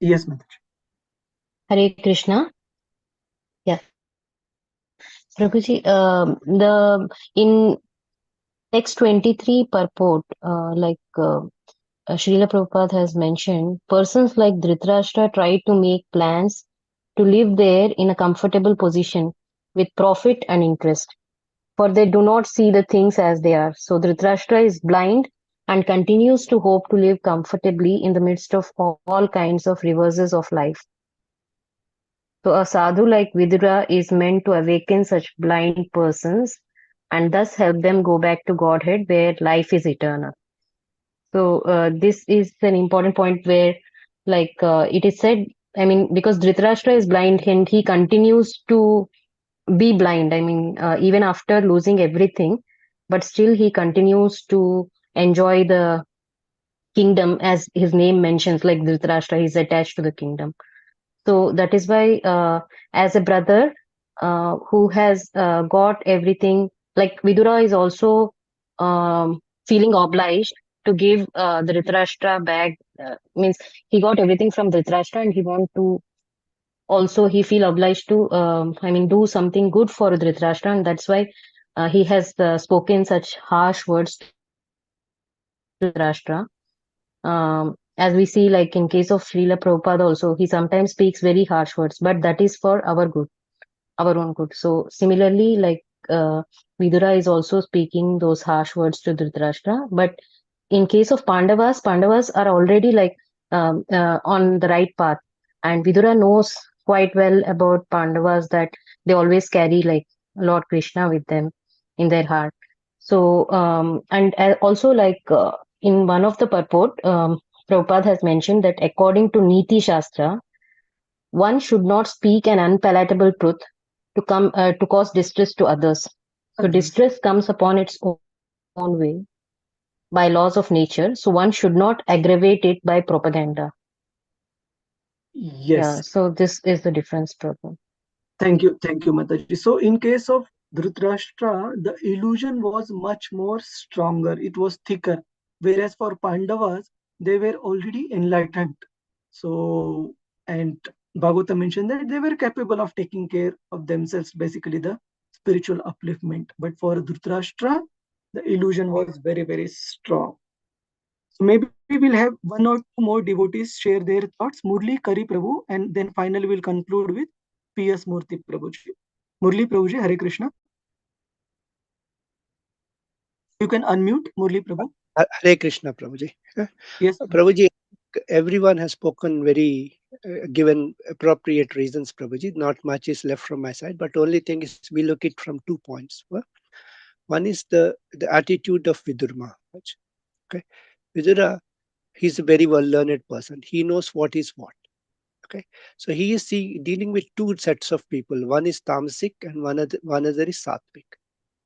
Yes, Mataji. Hare Krishna. Yeah. Prabhuji, in text 23 purport, Srila Prabhupada has mentioned, persons like Dhritarashtra try to make plans to live there in a comfortable position with profit and interest, for they do not see the things as they are. So Dhritarashtra is blind and continues to hope to live comfortably in the midst of all kinds of reverses of life. So a sadhu like Vidura is meant to awaken such blind persons and thus help them go back to Godhead where life is eternal. So this is an important point where it is said, I mean, because Dhritarashtra is blind and he continues to be blind. I mean, even after losing everything, but still he continues to enjoy the kingdom, as his name mentions, like Dhritarashtra, he's attached to the kingdom. So that is why, as a brother who has got everything, like Vidura is also feeling obliged to give Dhritarashtra back. Means he got everything from Dhritarashtra, and he want to also he feel obliged to, do something good for Dhritarashtra, and that's why he has spoken such harsh words to Dhritarashtra. As we see, like in case of Srila Prabhupada also, he sometimes speaks very harsh words, but that is for our good, our own good. So similarly, like Vidura is also speaking those harsh words to Dhritarashtra. But in case of Pandavas, Pandavas are already like on the right path, and Vidura knows quite well about Pandavas that they always carry like Lord Krishna with them in their heart. So and also like in one of the purport, Prabhupada has mentioned that according to Niti Shastra, one should not speak an unpalatable truth to cause distress to others. So distress comes upon its own way by laws of nature. So one should not aggravate it by propaganda. Yes. Yeah. So this is the difference, Prabhu. Thank you, Mataji. So in case of Dhritarashtra, the illusion was much more stronger. It was thicker. Whereas for Pandavas, they were already enlightened. So, and Bhagavata mentioned that they were capable of taking care of themselves, basically the spiritual upliftment. But for Dhritarashtra, the illusion was very, very strong. So maybe we'll have one or two more devotees share their thoughts. Murli, Kari Prabhu, and then finally we'll conclude with P.S. Murthy Prabhuji. Murli Prabhuji, Hare Krishna. You can unmute, Murli Prabhu. Hare Krishna, Prabhuji. Yes. Prabhuji, everyone has spoken very given appropriate reasons, Prabhuji. Not much is left from my side, but only thing is we look it from 2 points. One is the attitude of Vidura. Okay, Vidura, he's a very well learned person. He knows what is what. Okay, so he is dealing with 2 sets of people. One is tamasic and one other is sattvic.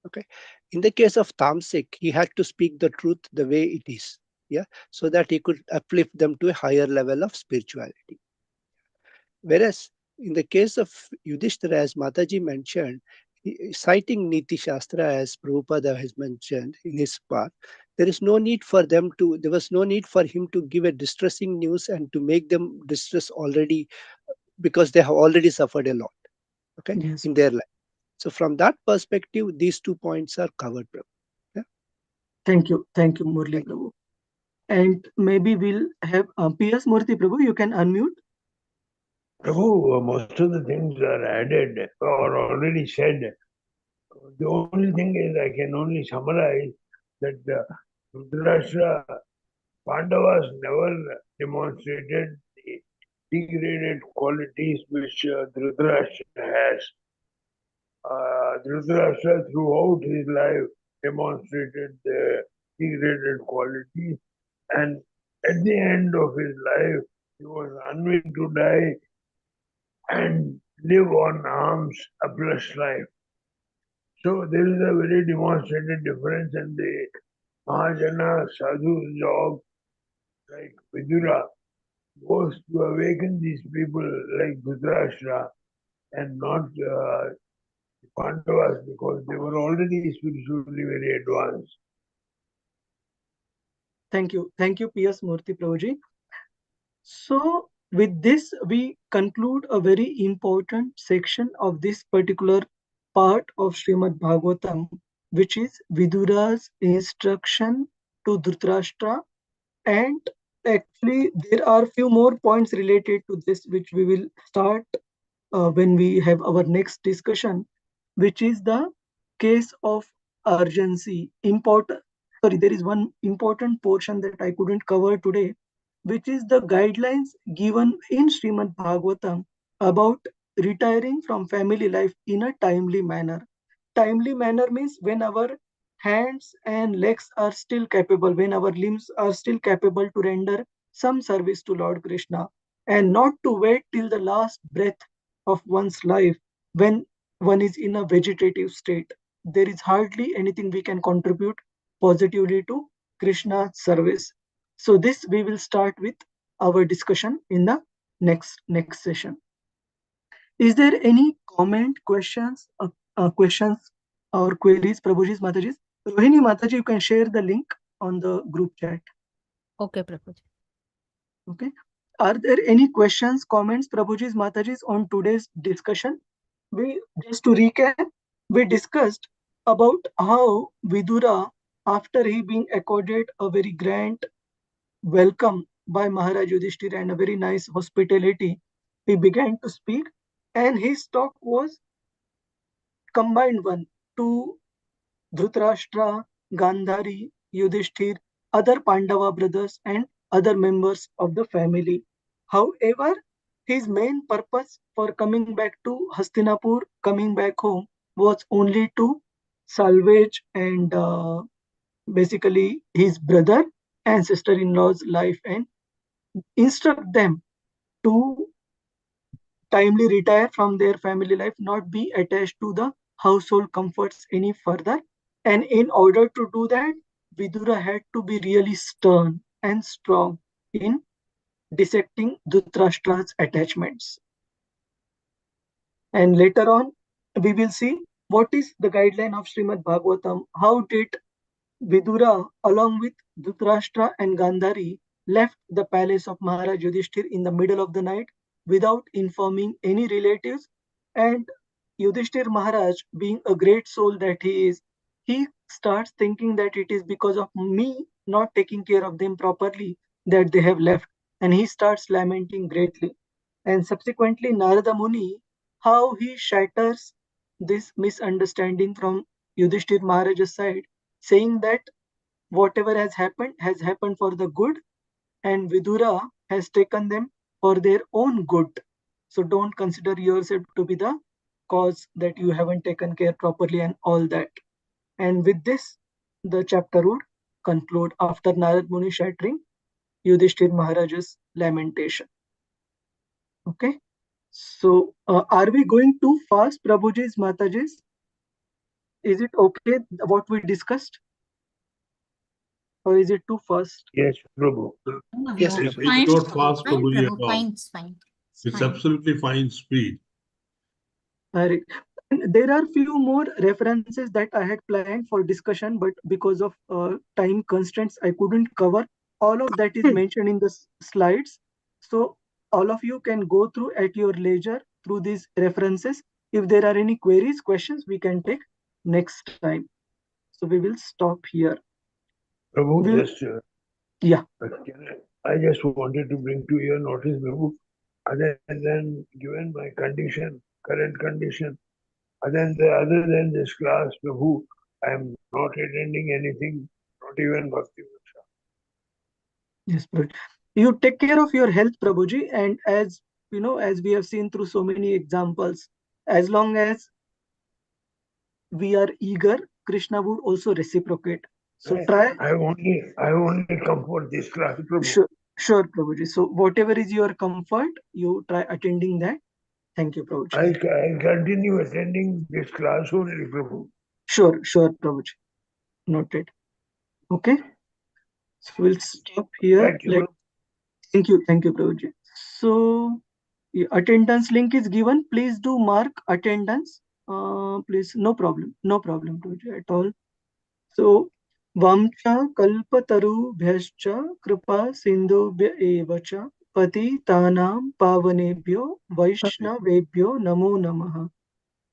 Okay, in the case of tamasic, he had to speak the truth the way it is, yeah, so that he could uplift them to a higher level of spirituality. Whereas in the case of Yudhishthira, as Mataji mentioned, citing Niti Shastra, as Prabhupada has mentioned in his part, there was no need for him to give a distressing news and to make them distress already, because they have already suffered a lot, okay, yes, in their life. So from that perspective, these 2 points are covered, Prabhu. Yeah? Thank you, Murli Prabhu. And maybe we'll have P.S. Murthy Prabhu. You can unmute. Prabhu, most of the things are added or already said. The only thing is, I can only summarize that Dhritarashtra, Pandavas never demonstrated the degraded qualities which Dhritarashtra has. Dhritarashtra throughout his life demonstrated the degraded qualities, and at the end of his life, he was unwilling to die and live on alms a blessed life. So there is a very demonstrated difference in the Mahajana Sadhu's job, like Vidura, was to awaken these people like Dhritarashtra and not Pandavas, because they were already spiritually very advanced. Thank you, P.S. Murthy Prabhuji. So with this, we conclude a very important section of this particular part of Srimad Bhagavatam, which is Vidura's instruction to Dhritarashtra. And actually, there are few more points related to this, which we will start when we have our next discussion, which is the case of urgency. There is one important portion that I couldn't cover today, which is the guidelines given in Srimad Bhagavatam about retiring from family life in a timely manner. Timely manner means when our hands and legs are still capable, when our limbs are still capable to render some service to Lord Krishna, and not to wait till the last breath of one's life when one is in a vegetative state. There is hardly anything we can contribute positively to Krishna's service. So this we will start with our discussion in the next session. Is there any comment, questions or queries, Prabhuji's, Mataji's? Rohini, Mataji, you can share the link on the group chat. Okay, Prabhuji. Okay. Are there any questions, comments, Prabhuji's, Mataji's on today's discussion? Just to recap, we discussed about how Vidura, after he being accorded a very grand welcome by Maharaj Yudhishthira and a very nice hospitality, he began to speak, and his talk was combined one to Dhritarashtra, Gandhari, Yudhishthir, other Pandava brothers and other members of the family. However, his main purpose for coming back to Hastinapur, coming back home, was only to salvage and basically his brother and sister-in-law's life and instruct them to timely retire from their family life, not be attached to the household comforts any further. And in order to do that, Vidura had to be really stern and strong in dissecting Dhritarashtra's attachments. And later on, we will see what is the guideline of Srimad Bhagavatam. How did Vidura, along with Dhritarashtra and Gandhari, left the palace of Maharaj Yudhishthir in the middle of the night without informing any relatives. And Yudhishthir Maharaj, being a great soul that he is, he starts thinking that it is because of me not taking care of them properly that they have left. And he starts lamenting greatly. And subsequently, Narada Muni, how he shatters this misunderstanding from Yudhishthir Maharaj's side, saying that whatever has happened for the good, and Vidura has taken them for their own good. So don't consider yourself to be the cause that you haven't taken care properly and all that. And with this, the chapter would conclude after Narad Muni shattering Yudhishthir Maharaj's lamentation. Okay. So are we going too fast, Prabhuji's, Mataji's? Is it okay what we discussed? Or is it too fast? Yes, Prabhu. Yes, It's Prabhuji. not fast, Fine, Prabhuji, at Prabhu, all. fine, fine. It's Fine. absolutely fine speed. There are few more references that I had planned for discussion, but because of time constraints, I couldn't cover. All of that is mentioned in the slides. So all of you can go through at your leisure through these references. If there are any queries, questions, we can take next time. So we will stop here. Prabhu, We'll- just Yeah. I just wanted to bring to your notice, Prabhu, other than given my condition, current condition, other than this class, Prabhu, I am not attending anything, not even Bhakti Vaibhav. Yes, but you take care of your health, Prabhuji, and as you know, as we have seen through so many examples, as long as we are eager, Krishna would also reciprocate. So try. I only come for this class, Prabhu. Sure, Prabhuji. So whatever is your comfort, you try attending that. Thank you, Prabhuji. I'll continue attending this class only, Prabhu. Sure, Prabhuji. Noted. Okay. So we'll stop here. Thank you, Prabhuji. So attendance link is given. Please do mark attendance. Please, no problem, Prabhuji, at all. So Vamcha kalpataru bhyascha kripa sindhubhya evacha patitanam pavanebhyo vaishnavebhyo namo namaha.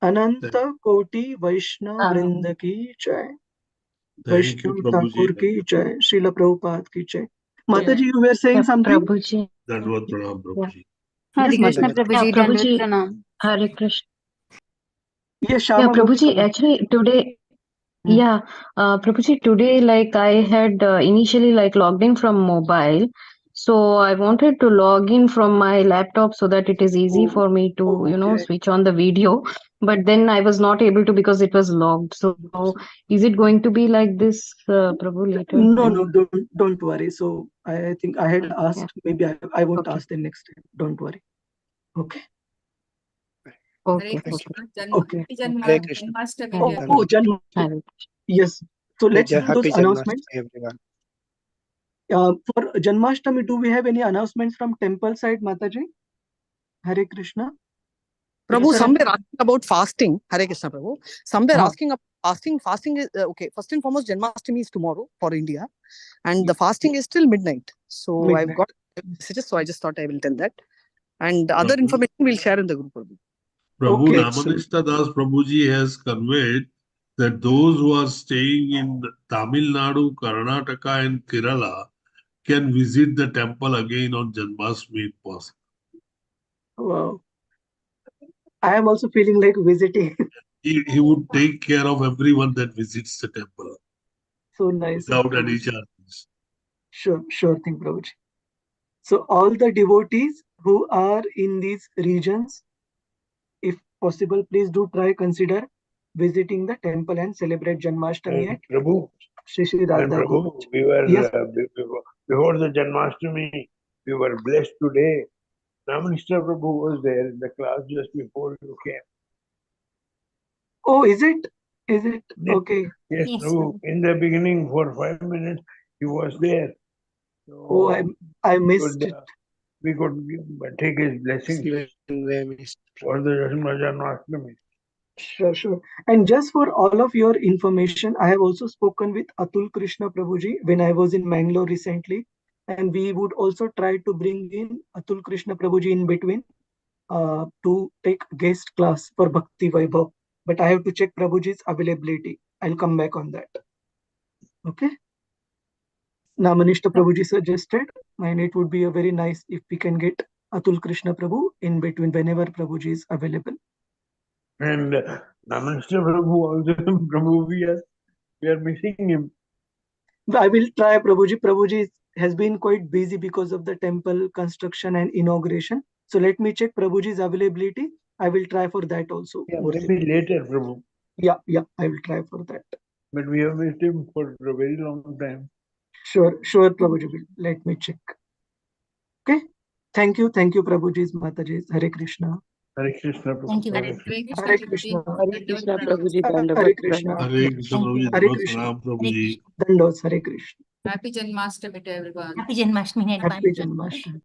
Ananta koti Vaishnav vrinda ki jai. Thank you, Vaishnav Thakur Prabhuji. ki jai. Srila Prabhupada ki jai. Mataji, you were saying something? Prabhuji. Dandavad Pranam, Prabhuji. Hare Yes, Krishna, Mataji. Prabhuji, Prabhuji, Dandavad Pranam. Hare Krishna. Yes, Shama Prabhuji, Bhavika. actually today, Prabhuji, today, like I had initially like logged in from mobile. So I wanted to log in from my laptop so that it is easy for me to, switch on the video. But then I was not able to because it was logged. So is it going to be like this, Prabhu, later? No, don't worry. So I think I had asked, maybe I won't ask them next time. Don't worry. Okay. Hare Krishna, Hare Krishna. Janmashtami. Janmashtami. Yes. So let's do Happy those announcements. Janmashtami, everyone. For Janmashtami, do we have any announcements from temple side, Mataji? Hare Krishna. Prabhu, Sir, some were asking about fasting. Hare Krishna, Prabhu. Some were Huh. asking about fasting. Fasting is okay. First and foremost, Janmashtami is tomorrow for India, and the fasting is till midnight. So I've Midnight. got messages, so I just thought I will tell that. And other Prabhu, information we'll share in the group, Prabhu. Prabhu Okay. Ramanishta Das Prabhuji has conveyed that those who are staying in Tamil Nadu, Karnataka, and Kerala can visit the temple again on Janmashtami if possible. Wow. I am also feeling like visiting. He would take care of everyone that visits the temple So nice. without any charges. Sure thing, Prabhuji. So all the devotees who are in these regions, if possible, please do try consider visiting the temple and celebrate Janmashtami at Prabhu, Shri and Radha Prabhu, Gopal. we were Yes. before the Janmashtami, we were blessed today. Ramanishta Prabhu was there in the class just before you came. Oh, is it? Is it? Yes. Okay. Yes, Yes, Prabhu. Prabhu. In the beginning, for 5 minutes, he was there. So Oh, I missed it. we could take his blessings for the Janmashtami. Sure. And just for all of your information, I have also spoken with Atul Krishna Prabhuji when I was in Mangalore recently. And we would also try to bring in Atul Krishna Prabhuji in between to take guest class for Bhakti Vaibhav. But I have to check Prabhuji's availability. I'll come back on that. Okay. Namanishta Prabhuji suggested, and it would be a very nice if we can get Atul Krishna Prabhu in between whenever Prabhuji is available. And Ramanishta Prabhu also, Prabhu, we are missing him. I will try Prabhuji. Prabhuji has been quite busy because of the temple construction and inauguration. So let me check Prabhuji's availability. I will try for that also. Yeah, maybe later, Prabhu. Yeah, I will try for that. But we have missed him for a very long time. Sure, Prabhuji. Let me check. Okay. Thank you, Prabhuji's Mataji's. Hare Krishna. Hare Krishna, Prabhu. Thank you very Hare much. Krishna, Hare Prabhuji. Krishna. Hare Krishna, Prabhuji, Hare Dandavat Krishna. Pranam. Hare Krishna Thank you. Prabhuji, Hare Dhawas Krishna. Pranam Hare Prabhuji. Krishna. Dandos, Hare Krishna. Happy Janmashtami to everyone. Happy Janmashtami in Happy advance. Janmashtami.